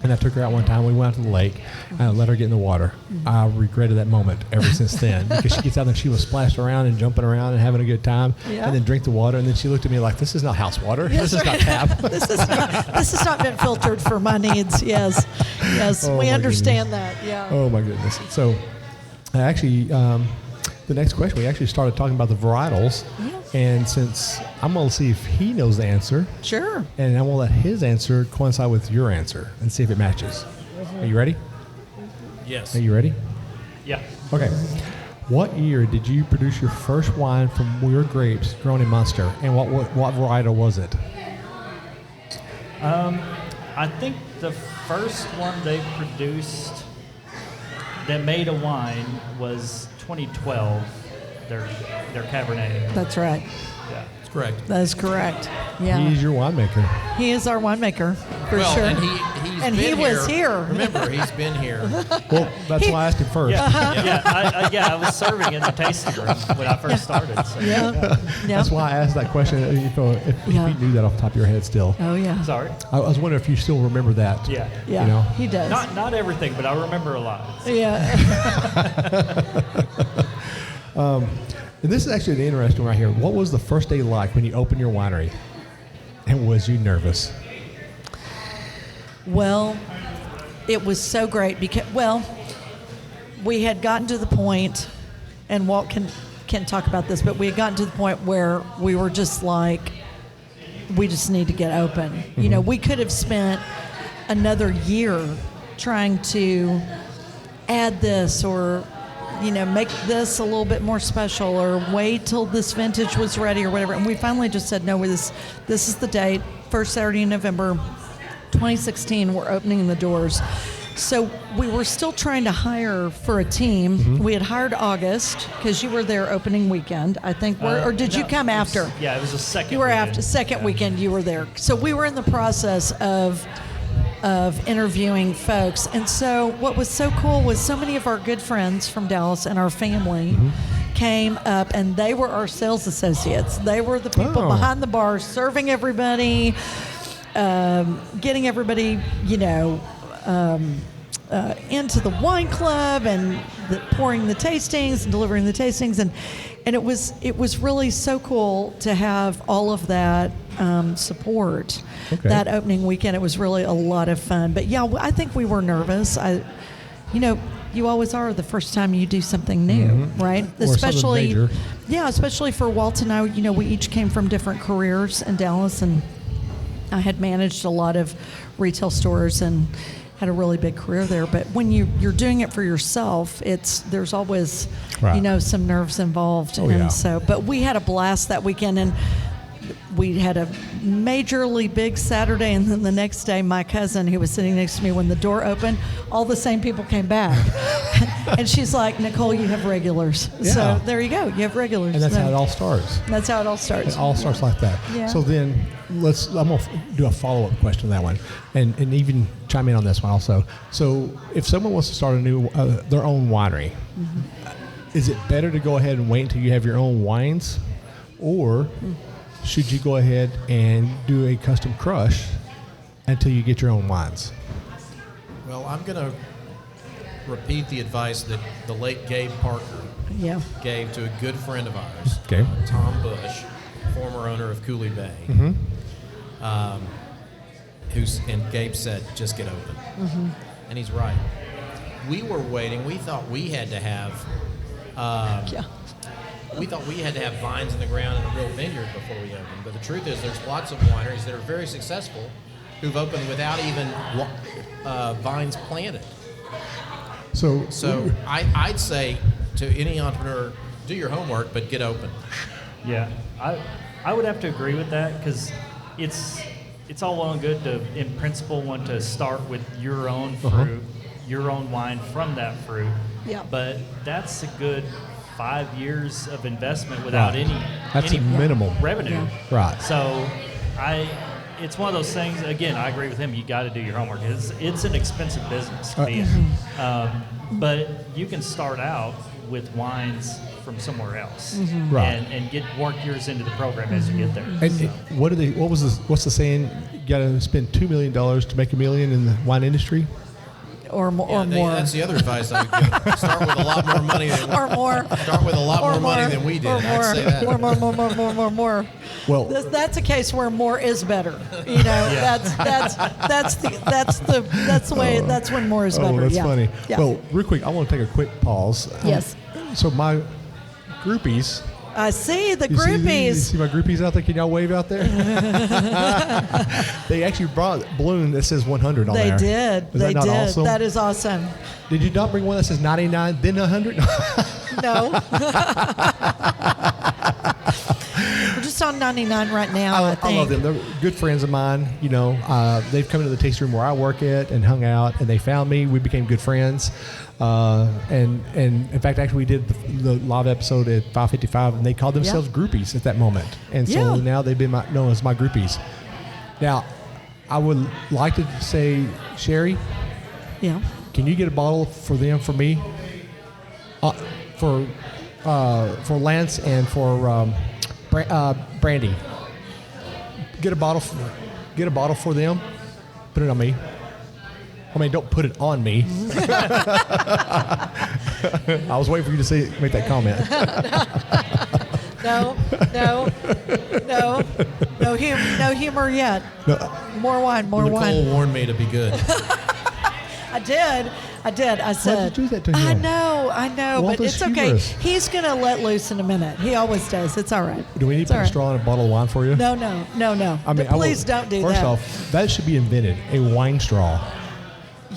And I took her out one time. We went out to the lake. I let her get in the water. I regretted that moment ever since then, because she gets out there and she was splashing around and jumping around and having a good time, Yeah. and then drink the water. And then she looked at me like, "This is not house water. This is not tap." This has not been filtered for my needs. Yes, Oh, we my understand that. Yeah. Oh my goodness! So, actually, the next question, we actually started talking about the varietals, and since I'm going to see if he knows the answer, Sure. and I'm going to let his answer coincide with your answer and see if it matches. Are you ready? Yes. Are you ready? Yeah. Okay. What year did you produce your first wine from your grapes grown in Munster, and what varietal was it? I think the first one they produced that made a wine was 2012. Their Cabernet. That's right. Yeah. That's correct. That is correct. Yeah. He's your winemaker. He is our winemaker, for Well, sure. and he's And been he was here. Remember, he's been here. Well, that's why I asked him first. I was serving in the tasting room when I first started. So. Yeah. That's why I asked that question. If Yeah. you knew that off the top of your head still. Oh, yeah. Sorry. I was wondering if you still remember that. Yeah. Yeah. You He does. Not everything, but I remember a lot. Yeah. And this is actually the interesting one right here. What was the first day like when you opened your winery? And was you nervous? Well, it was so great because, we had gotten to the point, and Walt can talk about this, but we had gotten to the point where we were just like, we just need to get open. We could have spent another year trying to add this or make this a little bit more special, or wait till this vintage was ready or whatever. And we finally just said, no, this is the date, first Saturday in November 2016, we're opening the doors. So we were still trying to hire for a team. We had hired August, because you were there opening weekend, I think, or did you come after? It was a second. You were weekend. after second weekend. You were there, so we were in the process of interviewing folks. And so what was so cool was so many of our good friends from Dallas and our family came up, and they were our sales associates. They were the people behind the bar serving everybody, getting everybody, into the wine club, and pouring the tastings and delivering the tastings, and it was really so cool to have all of that support. Okay. That opening weekend, it was really a lot of fun. But yeah, I think we were nervous. You always are the first time you do something new, right? Or something major. Yeah, especially for Walt and I. We each came from different careers in Dallas, and I had managed a lot of retail stores and had a really big career there. But when you're doing it for yourself, there's always Right. some nerves involved. Oh, And yeah. so, but we had a blast that weekend, and we had a majorly big Saturday, and then the next day, my cousin, who was sitting next to me when the door opened, all the same people came back. And she's like, Nicole, you have regulars. Yeah. So there you go. You have regulars. And that's So how it all starts. That's how it all starts. It all starts like that. Yeah. So then I'm going to do a follow-up question to that one, and even chime in on this one also. So if someone wants to start their own winery, is it better to go ahead and wait until you have your own wines, or should you go ahead and do a custom crush until you get your own wines? Well, I'm going to repeat the advice that the late Gabe Parker Yeah. gave to a good friend of ours, Okay. Tom Bush, former owner of Cooley Bay. And Gabe said, just get open. And he's right. We were waiting. We thought we had to have we thought we had to have vines in the ground and a real vineyard before we opened. But the truth is there's lots of wineries that are very successful who've opened without even vines planted. So I'd say to any entrepreneur, do your homework, but get open. Yeah, I would have to agree with that, because it's all well and good to, in principle, want to start with your own fruit, your own wine from that fruit. Yeah. But that's a good 5 years of investment without Right. any minimal revenue. Yeah. Right. So it's one of those things. Again, I agree with him. You got to do your homework. It's an expensive business to be in, but you can start out with wines from somewhere else, Right. and work yours into the program as you get there. And what's the saying? You got to spend $2 million to make $1 million in the wine industry? Or more. That's the other advice I would give. Start with a lot more money than Or more. Start with a lot Or more money than we did. Or I'd more. say that. More. Well, That's a case where more is better. You know, that's the way. That's when more is better. oh, that's yeah. funny. Yeah. Well, real quick, I want to take a quick pause. Yes. So my groupies. I see the You groupies. see my groupies out there? Can y'all wave out there? They actually brought a balloon that says 100 on They there. did. Is that not awesome? That is awesome. Did you not bring one that says 99, then 100? No. We're just on 99 right now, I think. I love them. They're good friends of mine. You know, they've come into the tasting room where I work at and hung out, and they found me. We became good friends. And in fact, actually, we did the live episode at 5:55, and they called themselves groupies at that moment. And so now they've been known as my groupies. Now, I would like to say, Sherry, Yeah. can you get a bottle for them for me? For Lance and for Brandy. Get a bottle for them. Put it on me. I mean, don't put it on me. I was waiting for you to make that comment. No humor yet. No, More wine. Nicole warned me to be good. I did. I said. Why'd you do that to I him? know, Walt but is it's okay. humorous. He's gonna let loose in a minute. He always does. It's all right. Do we need It's to put all a right. straw in a bottle of wine for you? No. I mean, Please don't do that. First off, that should be invented. A wine straw.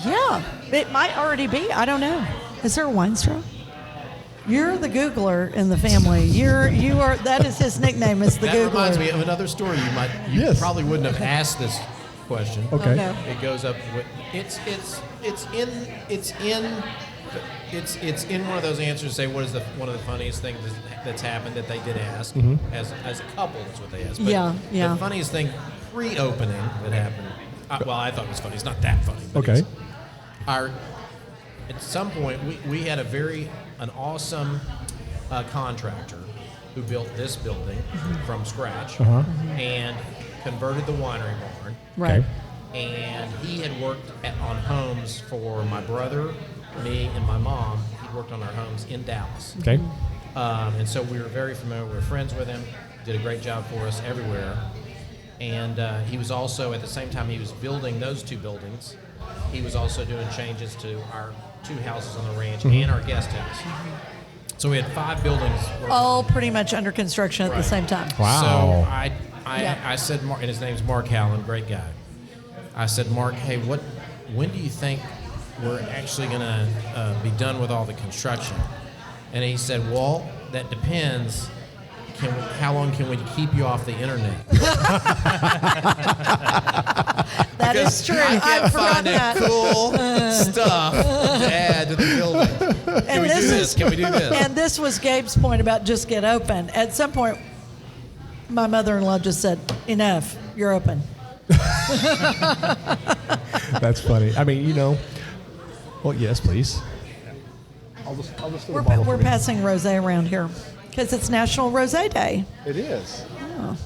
Yeah, it might already be. I don't know. Is there a wine straw? You're the Googler in the family. You are. That is his nickname. Is the That Googler. reminds me of another story. You Yes. probably wouldn't have asked this question. Okay. Oh, no. It goes up with it's in one of those answers. Say what is one of the funniest things that's happened that they did ask as a couple. That's what they asked. But Yeah. The funniest thing pre-opening that happened. I thought it was funny. It's not that funny. But Okay. at some point we had an awesome contractor who built this building from scratch and converted the winery barn. Right. Okay. And he had worked on homes for my brother, me, and my mom. He worked on our homes in Dallas. Okay. And so we were very familiar. We were friends with him. Did a great job for us everywhere. And he was also, at the same time he was building those two buildings, he was also doing changes to our two houses on the ranch and our guest house. So we had 5 buildings. All pretty much under construction at the same time. Wow. So I said, Mark, and his name's Mark Hallen, great guy. I said, Mark, hey, when do you think we're actually going to be done with all the construction? And he said, Walt, that depends. how long can we keep you off the internet? That is true. I I've can't forgotten find that. cool stuff to add to the building. Can we do this? Can we do this? And this was Gabe's point about just get open. At some point, my mother-in-law just said, "Enough. You're open." That's funny. I mean, well, yes, please. I'll just do a bottle for We're me. passing rosé around here because it's National Rosé Day. It is. Oh.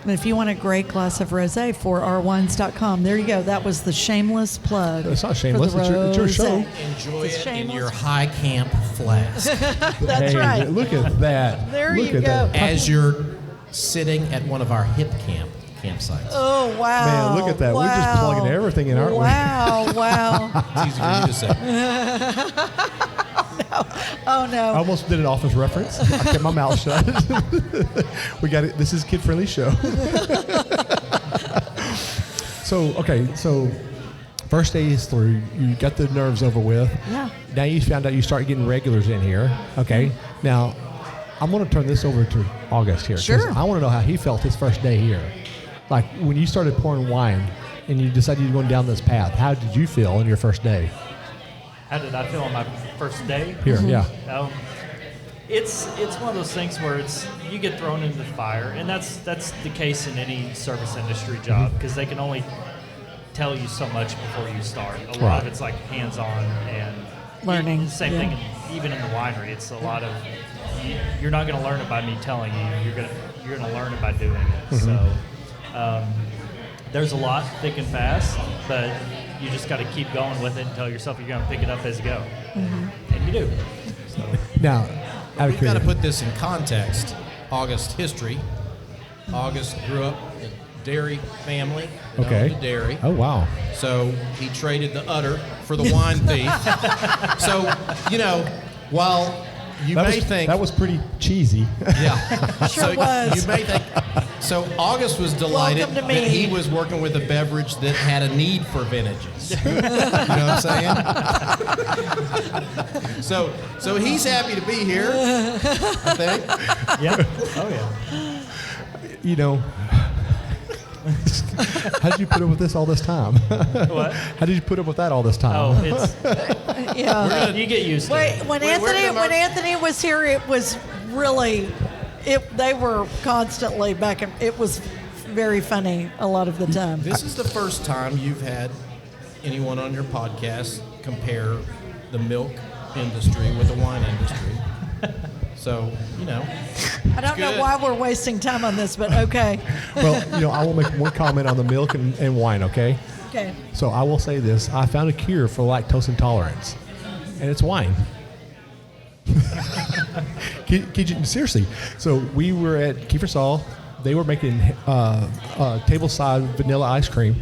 And if you want a great glass of rosé, 4rwines.com. There you go. That was the shameless plug. It's not for shameless. the It's your show. rosé. Enjoy It's it in shameless. your high camp flask That's Hey, right. Look at that. There Look you at go. That. as you're sitting at one of our hip campsites. Oh, wow. Man, look at that. We're just plugging Wow. everything in, aren't we? Wow, wow. It's easy for you to say. Oh, I no. almost did an Office reference. I kept my mouth shut. We got it. This is a kid-friendly show. So first day is through. You got the nerves over with. Yeah. Now you found out you start getting regulars in here. Okay. Now, I'm going to turn this over to August here. 'Cause Sure. I want to know how he felt his first day here. Like when you started pouring wine and you decided you were going down this path, how did you feel on your first day How did I feel on my first day? here? Yeah. It's one of those things where you get thrown into the fire, and that's the case in any service industry job because they can only tell you so much before you start. A lot Right. of it's like hands-on and Learning, Same yeah. thing, even in the winery. It's a lot of you're not going to learn it by me telling you. You're gonna learn it by doing it. So there's a lot thick and fast, but you just got to keep going with it and tell yourself you're going to pick it up as you go, and you do. So. Now, out of We've got to curiosity, put this in context. August history. August grew up in a dairy family. Okay. Owned a dairy. Oh wow. So he traded the udder for the wine thief. So, while you may think that was pretty cheesy. yeah. Sure so was. You may think. So August was delighted Welcome to that he me. was working with a beverage that had a need for vintages. You know what I'm saying? So he's happy to be here. I think. Yeah. Oh yeah. How did you put up with this all this time? What? How did you put up with that all this time? Oh, it's Yeah. you get used to Wait, it. when We're gonna Anthony was here, it was really, they were constantly back, and it was very funny a lot of the time. This is the first time you've had anyone on your podcast compare the milk industry with the wine industry. So, I don't know good. why we're wasting time on this, but okay. Well, I will make one comment on the milk and wine, okay? Okay. So I will say this. I found a cure for lactose intolerance, and it's wine. Seriously. So we were at Kiefer Saul. They were making table-side vanilla ice cream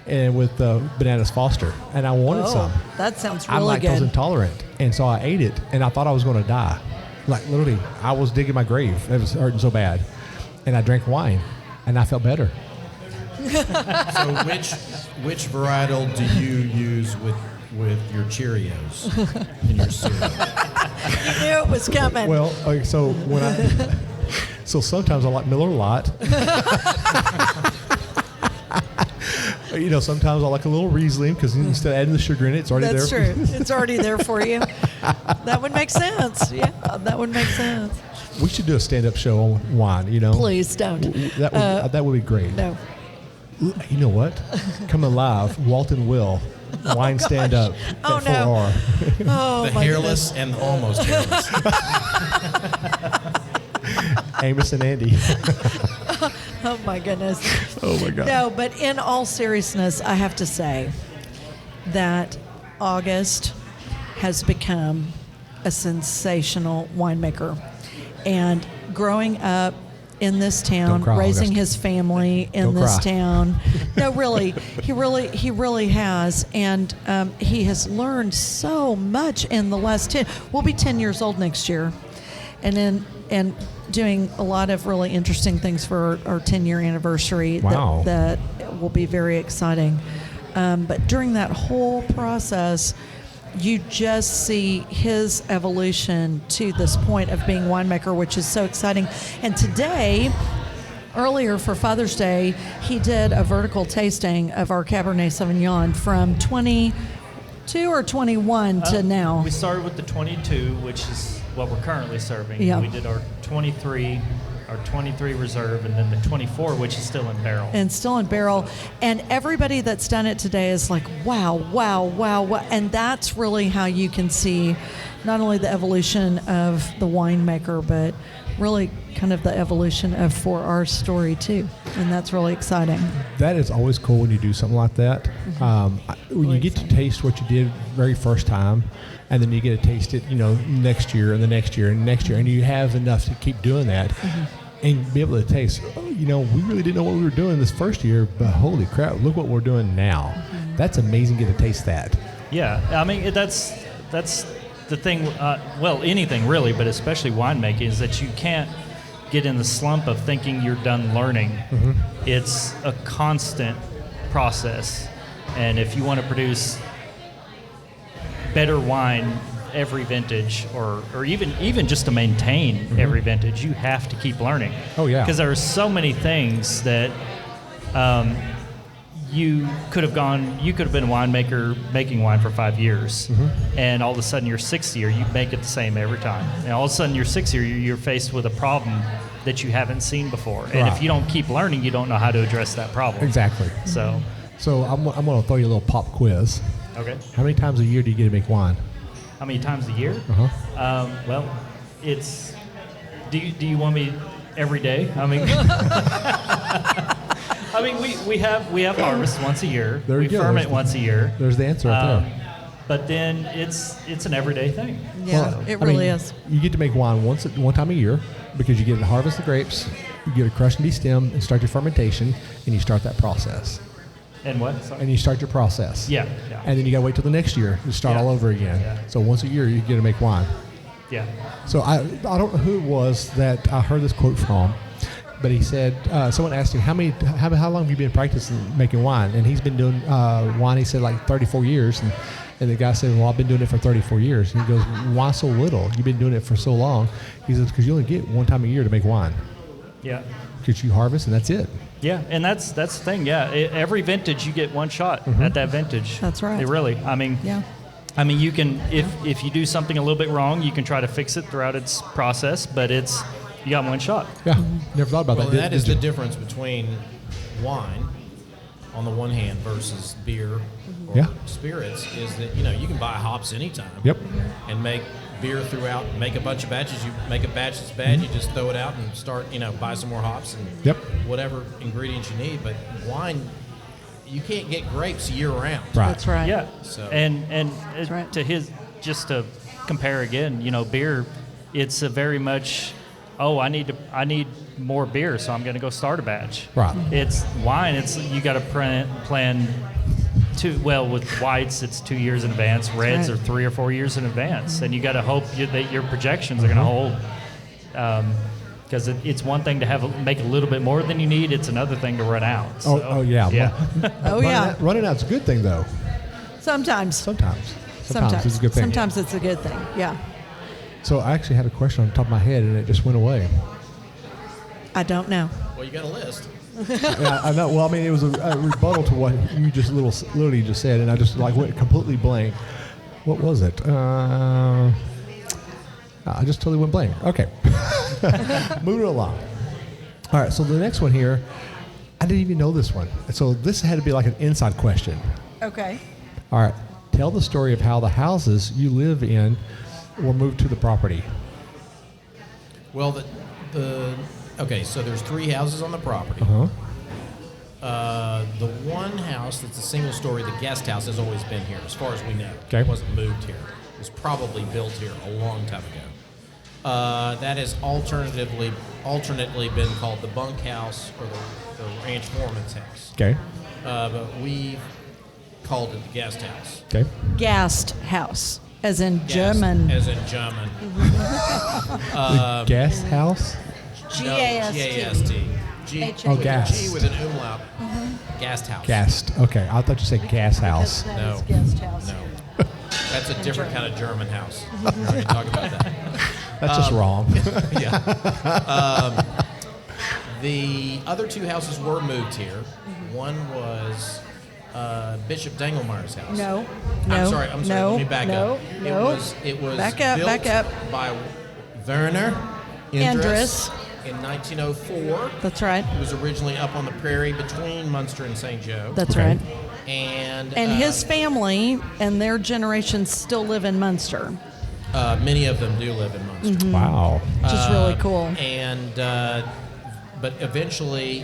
and with bananas Foster, and I wanted some. That sounds I'm really lactose good. intolerant, and so I ate it, and I thought I was going to die. Like literally, I was digging my grave. It was hurting so bad, and I drank wine, and I felt better. so which varietal do you use with your Cheerios in your cereal? You knew it was coming. Well, okay, so so sometimes I like Miller Lite. Sometimes I like a little Riesling because instead of adding the sugar in it, it's already That's there. true. It's already there for you. That would make sense. Yeah, that would make sense. We should do a stand-up show on wine. Please don't. That would be great. No. You know what? Coming live, Walton Will, wine stand-up Oh, at no. 4R. Oh, The my hairless and the almost hairless. Amos and Andy. Oh my goodness. Oh my God. No, but in all seriousness, I have to say that August has become a sensational winemaker. And growing up in this town, Don't cry, raising August. his family in Don't this cry. town. No, really, he really has. And he has learned so much in the last 10. We'll be 10 years old next year. And doing a lot of really interesting things for our 10-year anniversary. Wow. That will be very exciting. But during that whole process, you just see his evolution to this point of being winemaker, which is so exciting. And today, earlier for Father's Day, he did a vertical tasting of our Cabernet Sauvignon from 22 or 21 to now. We started with the 22, which is what we're currently serving. Yeah. We did our 23 reserve, and then the 24, which is still in barrel. And still in barrel. And everybody that's done it today is like, wow, wow, wow, wow. And that's really how you can see not only the evolution of the winemaker, but really kind of the evolution of 4R's story too. And that's really exciting. That is always cool when you do something like that. When you get to taste what you did very first time, and then you get to taste it, next year and the next year and next year, and you have enough to keep doing that. And be able to taste, we really didn't know what we were doing this first year, but holy crap, look what we're doing now. That's amazing to get to taste that. Yeah, I mean, that's the thing, anything really, but especially winemaking, is that you can't get in the slump of thinking you're done learning. It's a constant process. And if you want to produce better wine every vintage, or even just to maintain every vintage, you have to keep learning. Oh, yeah. Because there are so many things that you could have been a winemaker making wine for 5 years, and all of a sudden your sixth year, you make it the same every time. And all of a sudden your sixth year, you're faced with a problem that you haven't seen before. And if you don't keep learning, you don't know how to address that problem. Exactly. So I'm going to throw you a little pop quiz. Okay. How many times a year do you get to make wine? How many times a year? Well, it's. Do you want me every day? I mean, we have harvest once a year. There you we go. ferment once a year. There's the answer right there. But then it's an everyday thing. Yeah, it really is. You get to make wine one time a year because you get to harvest the grapes, you get to crush and destem and start your fermentation, and you start that process. And what? Sorry. And you start your process. Yeah. And then you got to wait till the next year to start all over again. Yeah. So once a year, you get to make wine. Yeah. So I don't know who it was that I heard this quote from, but he said, someone asked him, how long have you been practicing making wine? And he's been doing wine, he said, like 34 years. And the guy said, well, I've been doing it for 34 years. And he goes, why so little? You've been doing it for so long. He says, because you only get one time a year to make wine. Yeah. Because you harvest, and that's it. Yeah, and that's the thing. Yeah, every vintage you get one shot at that vintage. That's right. It really. I mean, you can if you do something a little bit wrong, you can try to fix it throughout its process, but you got one shot. Yeah, never thought about Well, that. that is the difference between wine on the one hand versus beer or spirits, is that you can buy hops anytime. Yep. And make beer throughout, make a bunch of batches. You make a batch that's bad, you just throw it out and start, buy some more hops and whatever ingredients you need. But wine, you can't get grapes year round. Right. That's right. Yeah. So And right. just to compare again, beer, it's a very much, I need more beer, so I'm going to go start a batch. Right. It's wine. You got to plan. With whites, it's 2 years in advance. Reds are 3 or 4 years in advance, and you got to hope that your projections are going to hold. Because it's one thing to make a little bit more than you need; it's another thing to run out. So, yeah. Running out's a good thing, though. Sometimes Sometimes it's a good thing. Sometimes it's a good thing. Yeah. So I actually had a question on the top of my head, and it just went away. I don't know. well, you got a list. Yeah, I know. Well, I mean, it was a rebuttal to what you just literally just said, and I just went completely blank. What was it? I just totally went blank. Okay. Moving along. All right, so the next one here, I didn't even know this one. So this had to be like an inside question. Okay. All right, tell the story of how the houses you live in were moved to the property. Well, okay, so there's 3 houses on the property. The one house that's a single story, the guest house, has always been here, as far as we know. Okay. It wasn't moved here. It was probably built here a long time ago. That has alternately been called the bunkhouse or the ranch foreman's house. Okay. But we called it the guest house. Okay. Gast house, as in Guest, German. as in German. The guest house? G-A-S-T. G-A-S-T. Oh, gas. G with an umlaut. Guest house. Gassed. Okay, I thought you said gas house. No. Guest house. No. That's a different kind of German house. We're not going to talk about that. That's just wrong. Yeah. The other two houses were moved here. One was Bishop Dangelmeyer's house. No. I'm sorry. Let me back up. No. It was Back up, built back up. by Werner Andrus. in 1904. That's right. It was originally up on the prairie between Munster and St. Joe. That's right. And his family and their generations still live in Munster, many of them do live in Munster. Wow. which is really cool. And but eventually,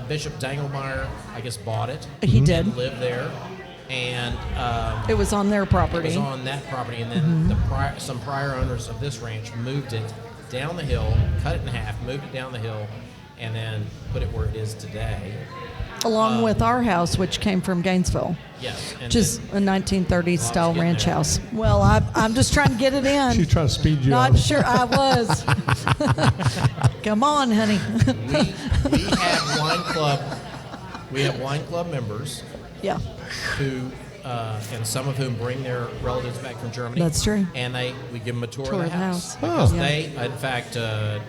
Bishop Dangelmeyer, I guess, bought it. He did. And lived there, and It was on their it property. was on that property. And then some prior owners of this ranch moved it down the hill, cut it in half, moved it down the hill, and then put it where it is today. Along with our house, which came from Gainesville, Yes, and which is then- a 1930s style getting ranch there. house. Well, I'm just trying to get it in. She's trying to speed you Not up. sure I was. Come on, honey. we have wine club. We have wine club members Yeah, who, and some of whom bring their relatives back from Germany. That's true. And we give them a tour Tour of of the the house house. because Oh. they, in fact, the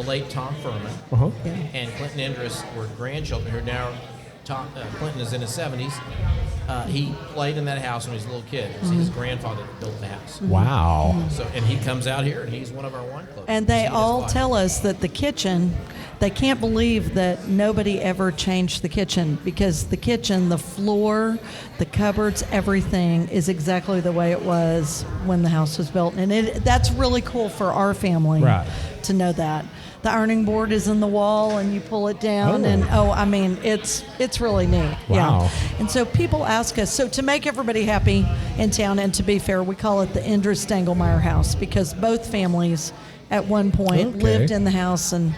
late Tom Furman Uh-huh. and Clinton Andrus were grandchildren who are now. Clinton is in his 70s. He played in that house when he was a little kid. It was his grandfather that built the house. Wow. So, and he comes out here, and he's one of our wine club. and members. they He and his all wife. tell us that the kitchen, they can't believe that nobody ever changed the kitchen, because the kitchen, the floor, the cupboards, everything is exactly the way it was when the house was built. And that's really cool for our family Right. to know that. The ironing board is in the wall, and you pull it down, Oh. and I mean, it's really neat. Wow. Yeah. And so people ask us. So to make everybody happy in town, and to be fair, we call it the Andrus Dangelmeyer house, because both families at one point Okay. lived in the house and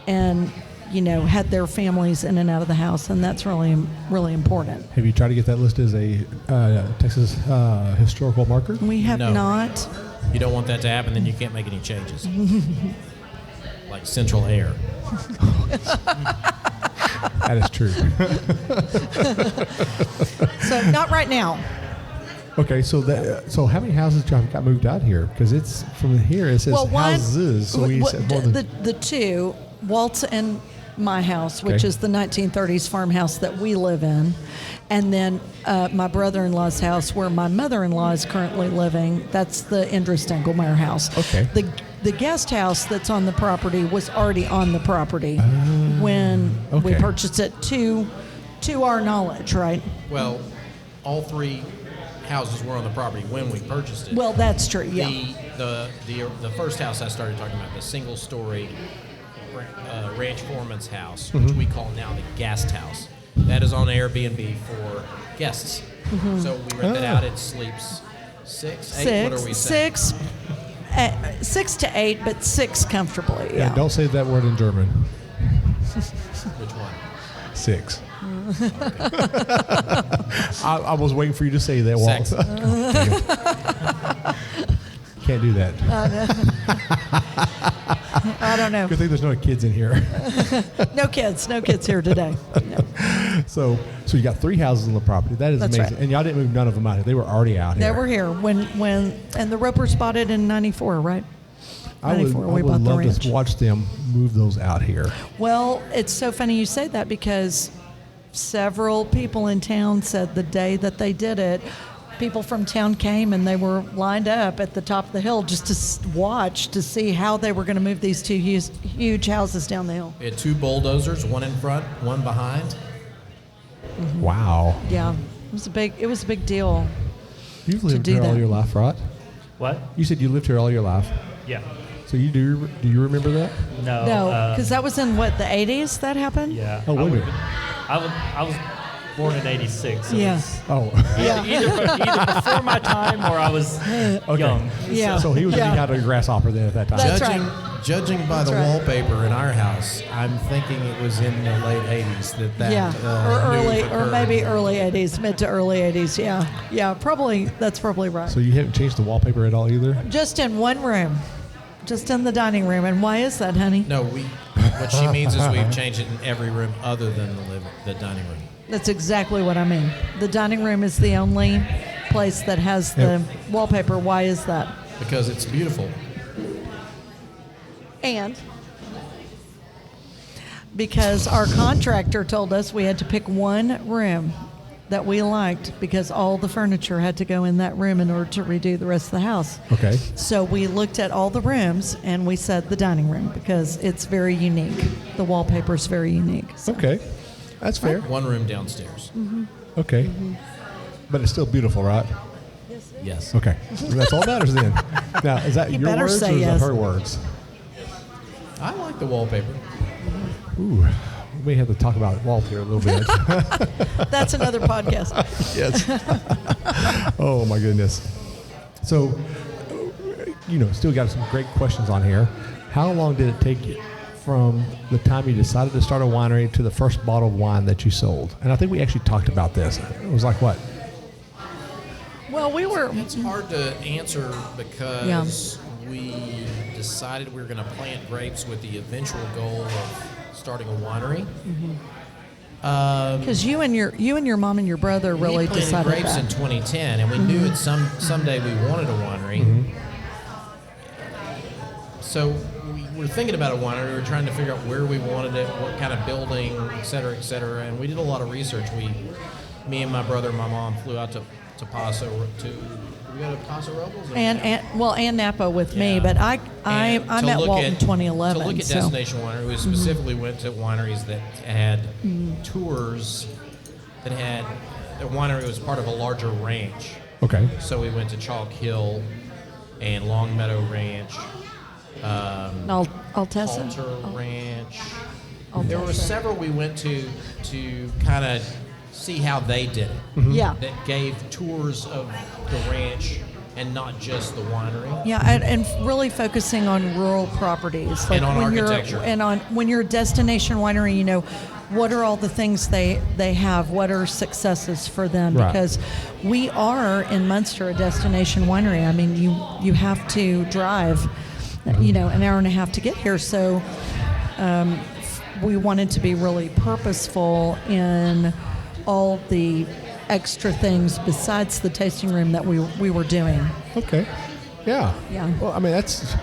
had their families in and out of the house, and that's really important. Have you tried to get that listed as a Texas historical marker? We have No. not. You don't want that to happen, then you can't make any changes. Like central air. That is true. So not right now. Okay, so how many houses got moved out here? Because it's from here. It says houses. So we said more than the two, Walt's and my house, which Okay. is the 1930s farmhouse that we live in, and then my brother-in-law's house, where my mother-in-law is currently living. That's the Andrus Dangelmeyer house. Okay. The guest house that's on the property was already on the property when we okay. purchased it, to our knowledge, right? Well, all three houses were on the property when we purchased it. Well, that's true. Yeah. The first house I started talking about, the single-story ranch foreman's house, Mm-hmm. which we call now the guest house, that is on Airbnb for guests. So we rent it out. It sleeps six, eight. What are we saying? 6 to 8, but 6 comfortably. yeah, Yeah. don't say that word in German. Which one? 6. I was waiting for you to say that, Walt. Sex. Can't do that. I don't know. Good thing there's no kids in here. No kids here today. No. So you got 3 houses on the property. That is That's amazing. right. And y'all didn't move none of them out here. They were already out here. They were here and the Ropers bought it in '94, right? I would, 94, I we would bought the love ranch. to watch them move those out here. Well, it's so funny you say that, because several people in town said the day that they did it, people from town came and they were lined up at the top of the hill just to watch to see how they were going to move these two huge houses down the hill. We had 2 bulldozers, one in front, one behind. Wow. Yeah, it was a big deal. You've lived do here all that. your life, right? What? You said you lived here all your life. Yeah. So do you remember that? No. No, because that was in what, the 80s that happened? Yeah. Oh, wait a minute. I was born in '86. So Yeah. it's Oh. either before my time or I was young. Yeah. So he was Yeah. eating out of a grasshopper then at that time. That's Judging by the right. wallpaper in our house, I'm thinking it was in the late 80s that Yeah, move or occurred. maybe early 80s, mid to early 80s. Yeah, probably, that's probably right. So you haven't changed the wallpaper at all either? Just in one room, just in the dining room. And why is that, honey? No, what she means is we've changed it in every room other than the dining room. That's exactly what I mean. The dining room is the only place that has the wallpaper. Why is that? Because it's beautiful. And because our contractor told us we had to pick one room that we liked because all the furniture had to go in that room in order to redo the rest of the house. Okay. So we looked at all the rooms and we said the dining room because it's very unique. The wallpaper is very unique. So. Okay. That's fair. One room downstairs. Okay. But it's still beautiful, right? Yes. Okay. That's all that matters then. Now, is that You your better words or say is yes. that her words? I like the wallpaper. Ooh. We have to talk about wallpaper a little bit. That's another podcast. Yes. Oh, my goodness. So, still got some great questions on here. How long did it take you from the time you decided to start a winery to the first bottle of wine that you sold? And I think we actually talked about this. It was like what? Well, we were. It's hard to answer because we decided we were going to plant grapes with the eventual goal of starting a winery. Because you and your mom and your brother really we planted decided grapes that. in 2010, and we knew that someday we wanted a winery. So we were thinking about a winery. We were trying to figure out where we wanted it, what kind of building, et cetera, and we did a lot of research. Me and my brother and my mom flew out to Paso to. We go to Paso Robles And Napa with me, Yeah. but I And met to look Walt in at- 2011. To look at so. Destination Winery, we specifically went to wineries that had tours that had. The winery was part of a larger ranch. Okay. So we went to Chalk Hill and Long Meadow Ranch, Altessa. Alter Ranch. Altessa. There were several we went to kind of see how they did it. Yeah. That gave tours of the ranch and not just the winery. Yeah, and really focusing on rural properties, And on when architecture. when you're a destination winery, what are all the things they have? What are successes for them? Right. Because we are in Munster a destination winery. I mean, you have to drive, an hour and a half to get here. So we wanted to be really purposeful in all the extra things besides the tasting room that we were doing. Okay. Yeah. Yeah. Well, I mean, that's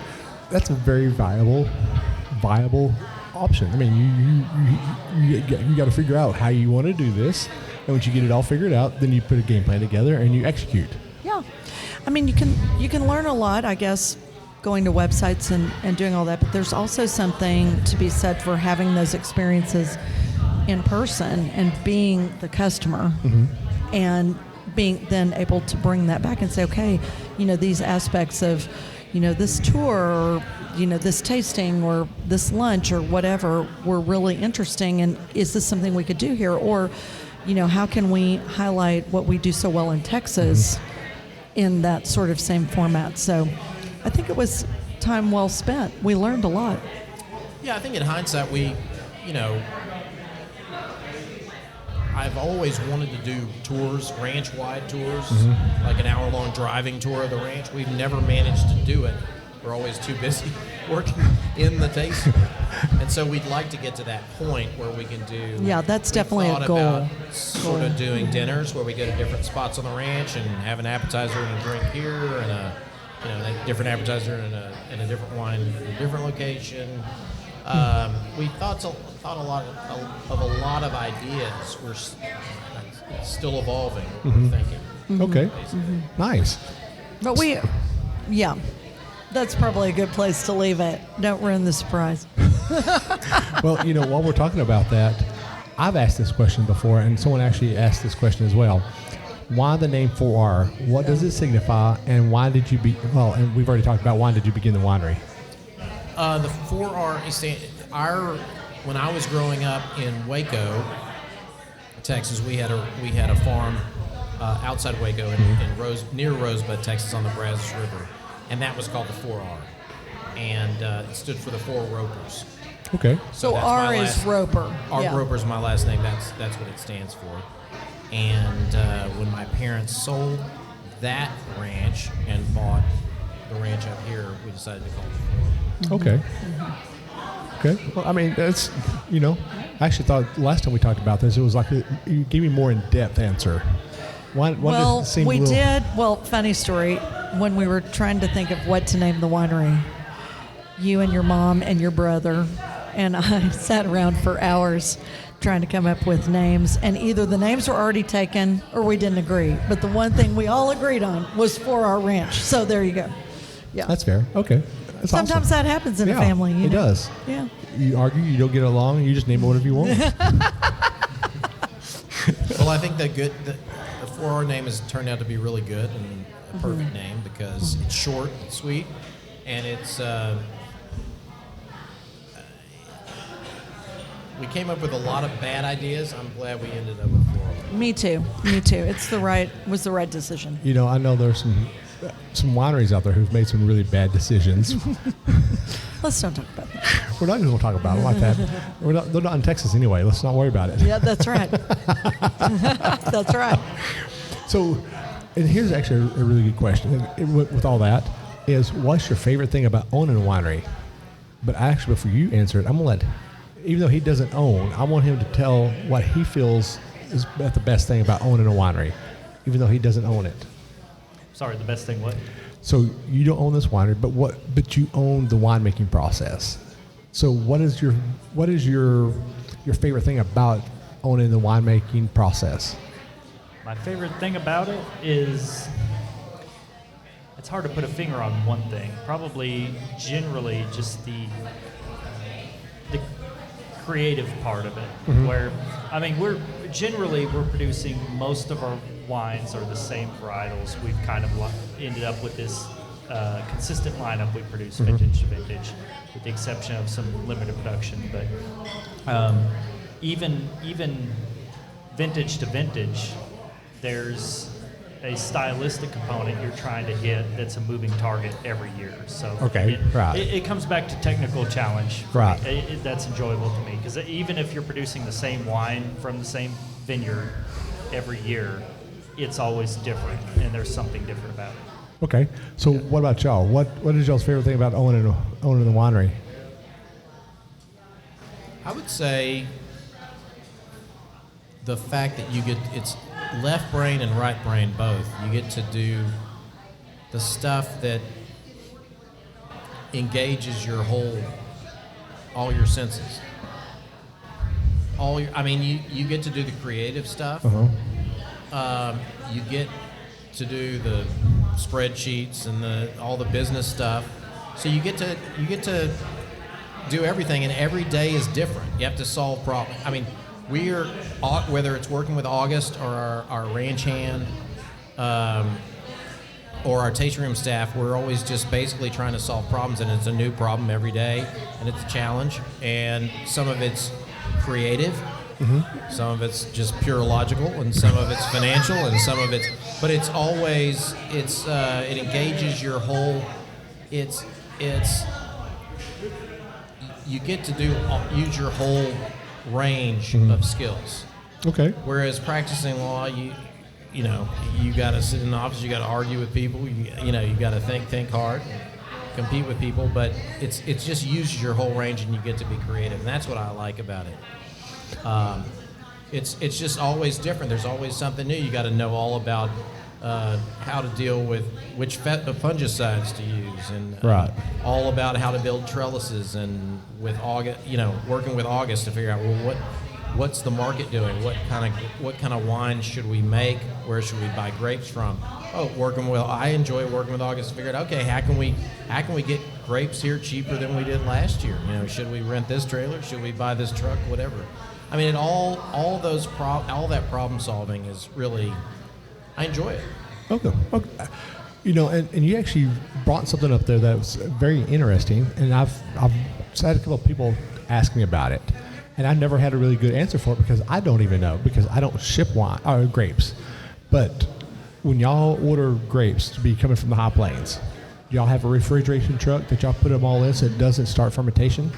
a very viable option. I mean, you got to figure out how you want to do this, and once you get it all figured out, then you put a game plan together and you execute. Yeah, I mean, you can learn a lot, I guess, going to websites and doing all that. But there's also something to be said for having those experiences in person and being the customer, and being then able to bring that back and say, okay, these aspects of, this tour or this tasting or this lunch or whatever were really interesting, and is this something we could do here, or how can we highlight what we do so well in Texas in that sort of same format. So I think it was time well spent. We learned a lot. Yeah, I think in hindsight, I've always wanted to do tours, ranch-wide tours, like an hour-long driving tour of the ranch. We've never managed to do it. We're always too busy working in the tasting room. And so we'd like to get to that point where we can do... Yeah, that's we definitely a thought goal. about sort of doing dinners where we go to different spots on the ranch and have an appetizer and a drink here and a different appetizer and a different wine in a different location. We thought a lot of a lot of ideas. We're still evolving. What we're thinking. Okay. Nice. But that's probably a good place to leave it. Don't ruin the surprise. Well, while we're talking about that, I've asked this question before, and someone actually asked this question as well. Why the name 4R? What does it signify, and why did you and we've already talked about why did you begin the winery? The 4R is when I was growing up in Waco, Texas, we had a farm outside Waco near Rosebud, Texas, on the Brazos River, and that was called the 4R, and it stood for the Four Ropers. Okay. So that's R my is Roper. Yeah. Roper is my last name. That's what it stands for. And when my parents sold that ranch and bought the ranch up here, we decided to call it. Okay. Okay. Well, I mean, that's, I actually thought last time we talked about this, it was like you gave me more in-depth answer. Why Well, does it seem we a little, did. Well, funny story. When we were trying to think of what to name the winery, you and your mom and your brother and I sat around for hours trying to come up with names, and either the names were already taken or we didn't agree. But the one thing we all agreed on was For Our Ranch. So there you go. Yeah. That's fair. Okay. That's Sometimes awesome. that happens in Yeah, a family. it does. Yeah. You argue, you don't get along, you just name it whatever you want. Well, I think the 4R name has turned out to be really good and a perfect name because it's short, it's sweet, and it's. We came up with a lot of bad ideas. I'm glad we ended up with 4R. Me too. Me too. Was the right decision. You know, I know there's some wineries out there who've made some really bad decisions. Let's don't talk about that. We're not even going to talk about it like that. They're not in Texas anyway. Let's not worry about it. Yeah, that's right. That's right. So, and here's actually a really good question. With all that, is what's your favorite thing about owning a winery? But actually, before you answer it, I'm going to let, even though he doesn't own, I want him to tell what he feels is the best thing about owning a winery, even though he doesn't own it. Sorry, the best thing what? So you don't own this winery, but you own the winemaking process. So what is your favorite thing about owning the winemaking process? My favorite thing about it is it's hard to put a finger on one thing. Probably generally just the creative part of it. Where we're producing most of our wines are the same varietals. We've kind of ended up with this consistent lineup we produce vintage to vintage, with the exception of some limited production. But even vintage to vintage, there's a stylistic component you're trying to hit that's a moving target every year. So it comes back to technical challenge. Right. That's enjoyable to me because even if you're producing the same wine from the same vineyard every year, it's always different, and there's something different about it. Okay. So what about y'all? What is y'all's favorite thing about owning the winery? I would say the fact that it's left brain and right brain both. You get to do the stuff that engages all your senses. You get to do the creative stuff. You get to do the spreadsheets and all the business stuff. So you get to do everything, and every day is different. You have to solve problems. We are, whether it's working with August or our ranch hand or our tasting room staff, we're always just basically trying to solve problems, and it's a new problem every day, and it's a challenge. And some of it's creative, some of it's just pure logical, and some of it's financial, and some of it's. But it's always it engages your whole. It's you get to use your whole range of skills. Okay. Whereas practicing law, you got to sit in the office, you got to argue with people, you got to think hard, compete with people, but it's just uses your whole range, and you get to be creative, and that's what I like about it. It's just always different. There's always something new. You got to know all about how to deal with which fungicides to use, and all about how to build trellises, and with August, working with August to figure out what's the market doing, what kind of wine should we make, where should we buy grapes from. I enjoy working with August to figure out, okay, how can we get grapes here cheaper than we did last year? Should we rent this trailer? Should we buy this truck? Whatever. All that problem solving is really. I enjoy it. Okay. And you actually brought something up there that was very interesting, and I've had a couple of people ask me about it, and I've never had a really good answer for it because I don't even know, because I don't ship wine or grapes. But when y'all order grapes to be coming from the high plains, do y'all have a refrigeration truck that y'all put them all in so it doesn't start fermentation?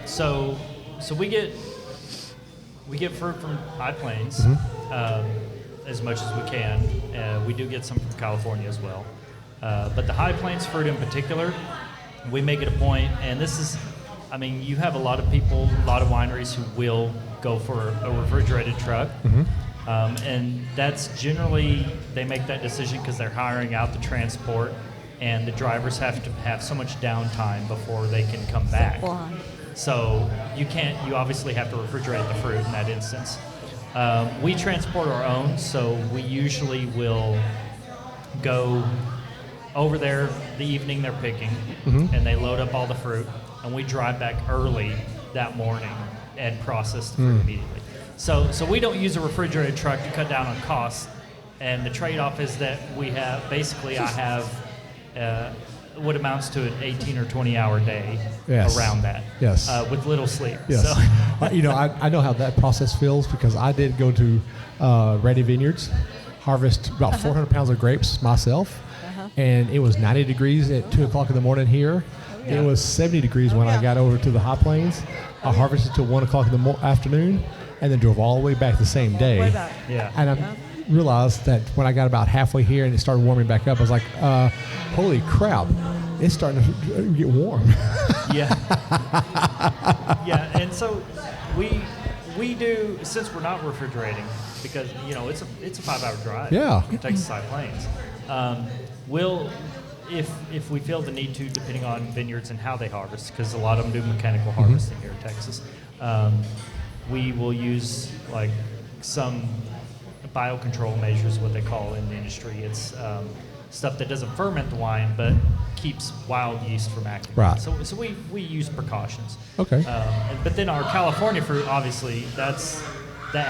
So we get fruit from high plains. As much as we can. We do get some from California as well. But the High Plains fruit in particular, we make it a point, and this is, you have a lot of people, a lot of wineries who will go for a refrigerated truck. And that's generally, they make that decision because they're hiring out the transport, and the drivers have to have so much downtime before they can come back. So you obviously have to refrigerate the fruit in that instance. We transport our own, so we usually will go over there the evening they're picking, and they load up all the fruit, and we drive back early that morning and process the fruit immediately. So we don't use a refrigerated truck to cut down on costs, and the trade-off is that we have, basically I have what amounts to an 18 or 20 hour day around that, with little sleep. Yes. So. I know how that process feels because I did go to Ready Vineyards, harvest about 400 pounds of grapes myself, and it was 90 degrees at 2 o'clock in the morning here. It was 70 degrees when I got over to the high plains. I harvested till 1 o'clock in the afternoon, and then drove all the way back the same day. And I realized that when I got about halfway here and it started warming back up, I was like, holy crap, it's starting to get warm. Yeah, and so we do, since we're not refrigerating, because it's a 5-hour drive. To Texas High Plains. We'll, if we feel the need to, depending on vineyards and how they harvest, because a lot of them do mechanical harvesting here in Texas, we will use like some biocontrol measures, what they call in the industry. It's stuff that doesn't ferment the wine, but keeps wild yeast from acting. Right. So we use precautions. Okay. But then our California fruit, obviously, that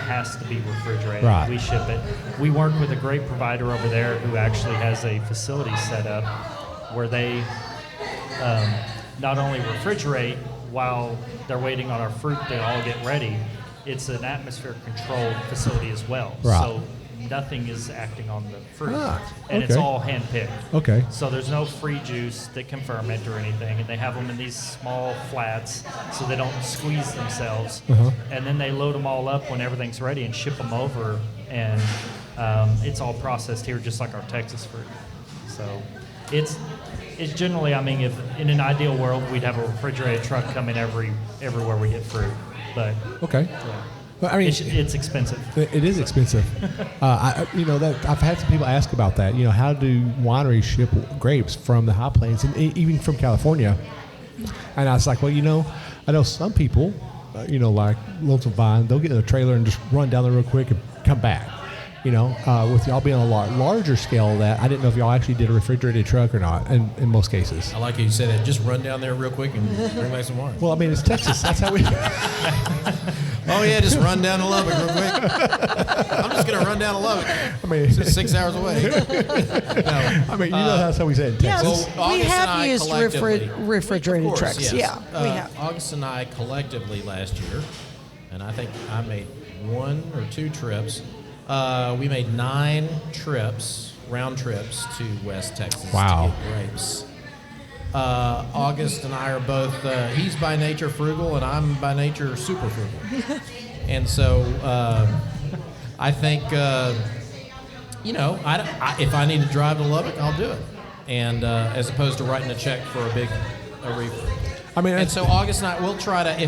has to be refrigerated. Right. We ship it. We work with a great provider over there who actually has a facility set up where they not only refrigerate while they're waiting on our fruit to all get ready, it's an atmosphere controlled facility as well. Right. So nothing is acting on the fruit. okay. And it's all hand-picked. Okay. So there's no free juice that can ferment or anything, and they have them in these small flats so they don't squeeze themselves. And then they load them all up when everything's ready and ship them over, and it's all processed here just like our Texas fruit. So it's generally, I mean, if in an ideal world we'd have a refrigerated truck coming everywhere we get fruit, but Well, I mean, it's expensive. It is expensive. That I've had some people ask about that. How do wineries ship grapes from the high plains and even from California? And I was like, well, I know some people, like Lonesome Vine, they'll get in a trailer and just run down there real quick and come back. With y'all being on a lot larger scale of that, I didn't know if y'all actually did a refrigerated truck or not in most cases. I like how you said that. Just run down there real quick and bring back some wine. Well, I mean, it's Texas. That's how we... Oh, yeah, just run down to Lubbock real quick. I'm just going to run down to Lubbock. I mean, it's 6 hours away. No. I mean, that's how we say it in Texas. Yes, we have used refrigerated course, trucks. yes. Yeah, we have. August and I collectively last year, and I think I made 1 or 2 trips. We made 9 round trips to West Texas to get grapes. August and I are both, he's by nature frugal and I'm by nature super frugal. And so I think, if I need to drive to Lubbock, I'll do it. And as opposed to writing a check for a reefer. I mean, and so August and I will try to,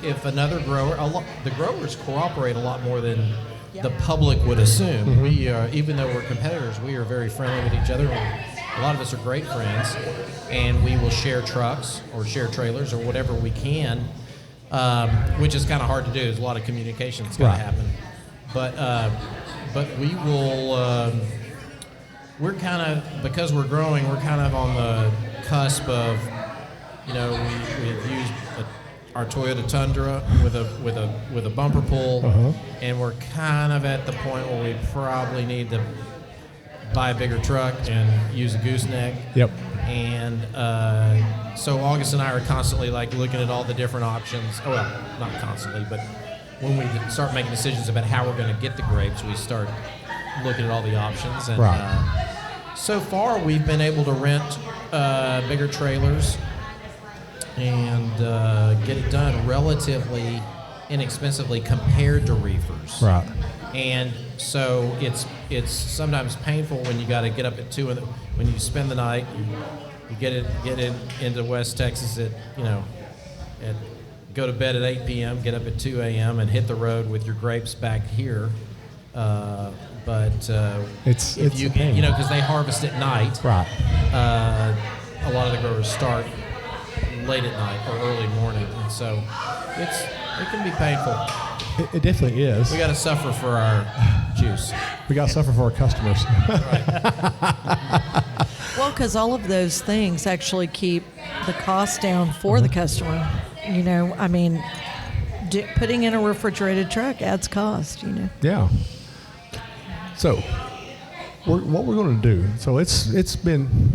if another grower, the growers cooperate a lot more than the public would assume. We even though we're competitors, we are very friendly with each other. A lot of us are great friends, and we will share trucks or share trailers or whatever we can, which is kind of hard to do. There's a lot of communication that's got to happen. But we will. We're kind of, because we're growing, we're kind of on the cusp of, we've used our Toyota Tundra with a bumper pull, and we're kind of at the point where we probably need to buy a bigger truck and use a gooseneck. Yep. And so August and I are constantly looking at all the different options. Oh, well, not constantly, but when we start making decisions about how we're going to get the grapes, we start looking at all the options. And so far, we've been able to rent bigger trailers and get it done relatively inexpensively compared to reefers. Right. And so it's sometimes painful when you got to get up at 2 when you spend the night, you get it into West Texas go to bed at 8 p.m., get up at 2 a.m. and hit the road with your grapes back here But It's if you a pain. because they harvest at night. Right. A lot of the growers start late at night or early morning, and so it can be painful. It definitely is. We got to suffer for our juice. We got to suffer for our customers. Well, because all of those things actually keep the cost down for the customer. You know, I mean, putting in a refrigerated truck adds cost, you know. Yeah. So, what we're going to do? So it's been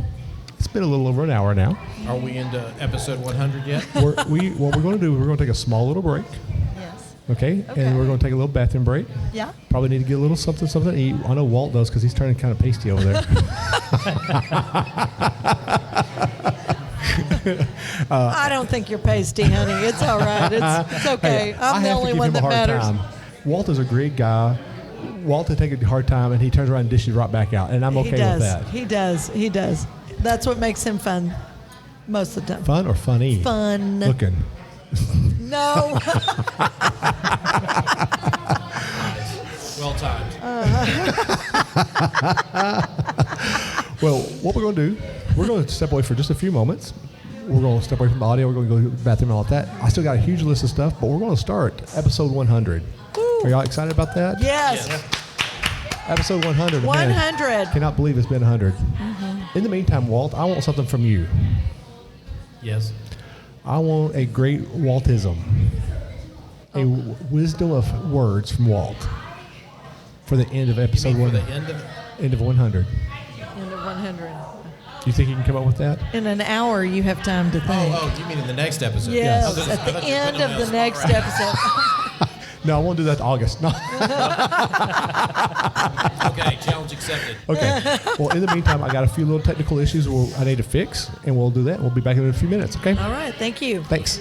a little over an hour now. Are we into episode 100 yet? What we're going to do? We're going to take a small little break. Yes. Okay. And we're going to take a little bathroom break. Yeah. Probably need to get a little something to eat. I know Walt does because he's turning kind of pasty over there. I don't think you're pasty, honey. It's all right. It's okay. Hey, I'm the only one that matters. Walt is a great guy. Walt will take a hard time, and he turns around and dishes right back out, and I'm okay with that. He does. That's what makes him fun most of the time. Fun or funny? Fun. Looking. No. Well timed. Well, what we're going to do, we're going to step away for just a few moments. We're going to step away from the audio. We're going to go to the bathroom and all that. I still got a huge list of stuff, but we're going to start episode 100. Woo. Are y'all excited about that? Yes. Episode 100. 100. Man, cannot believe it's been 100. Mm-hmm. In the meantime, Walt, I want something from you. Yes. I want a great Waltism. A wisdom of words from Walt for the end of episode For 100. the end of End of 100. End of 100. Do you think you can come up with that? In an hour, you have time to think. Oh, you mean in the next episode? Yes, I thought at you the were end putting of me on the spot next right now. episode. No, I won't do that to August. No. Okay, challenge accepted. Okay. Well, in the meantime, I got a few little technical issues I need to fix, and we'll do that. We'll be back in a few minutes, okay? All right. Thank you. Thanks.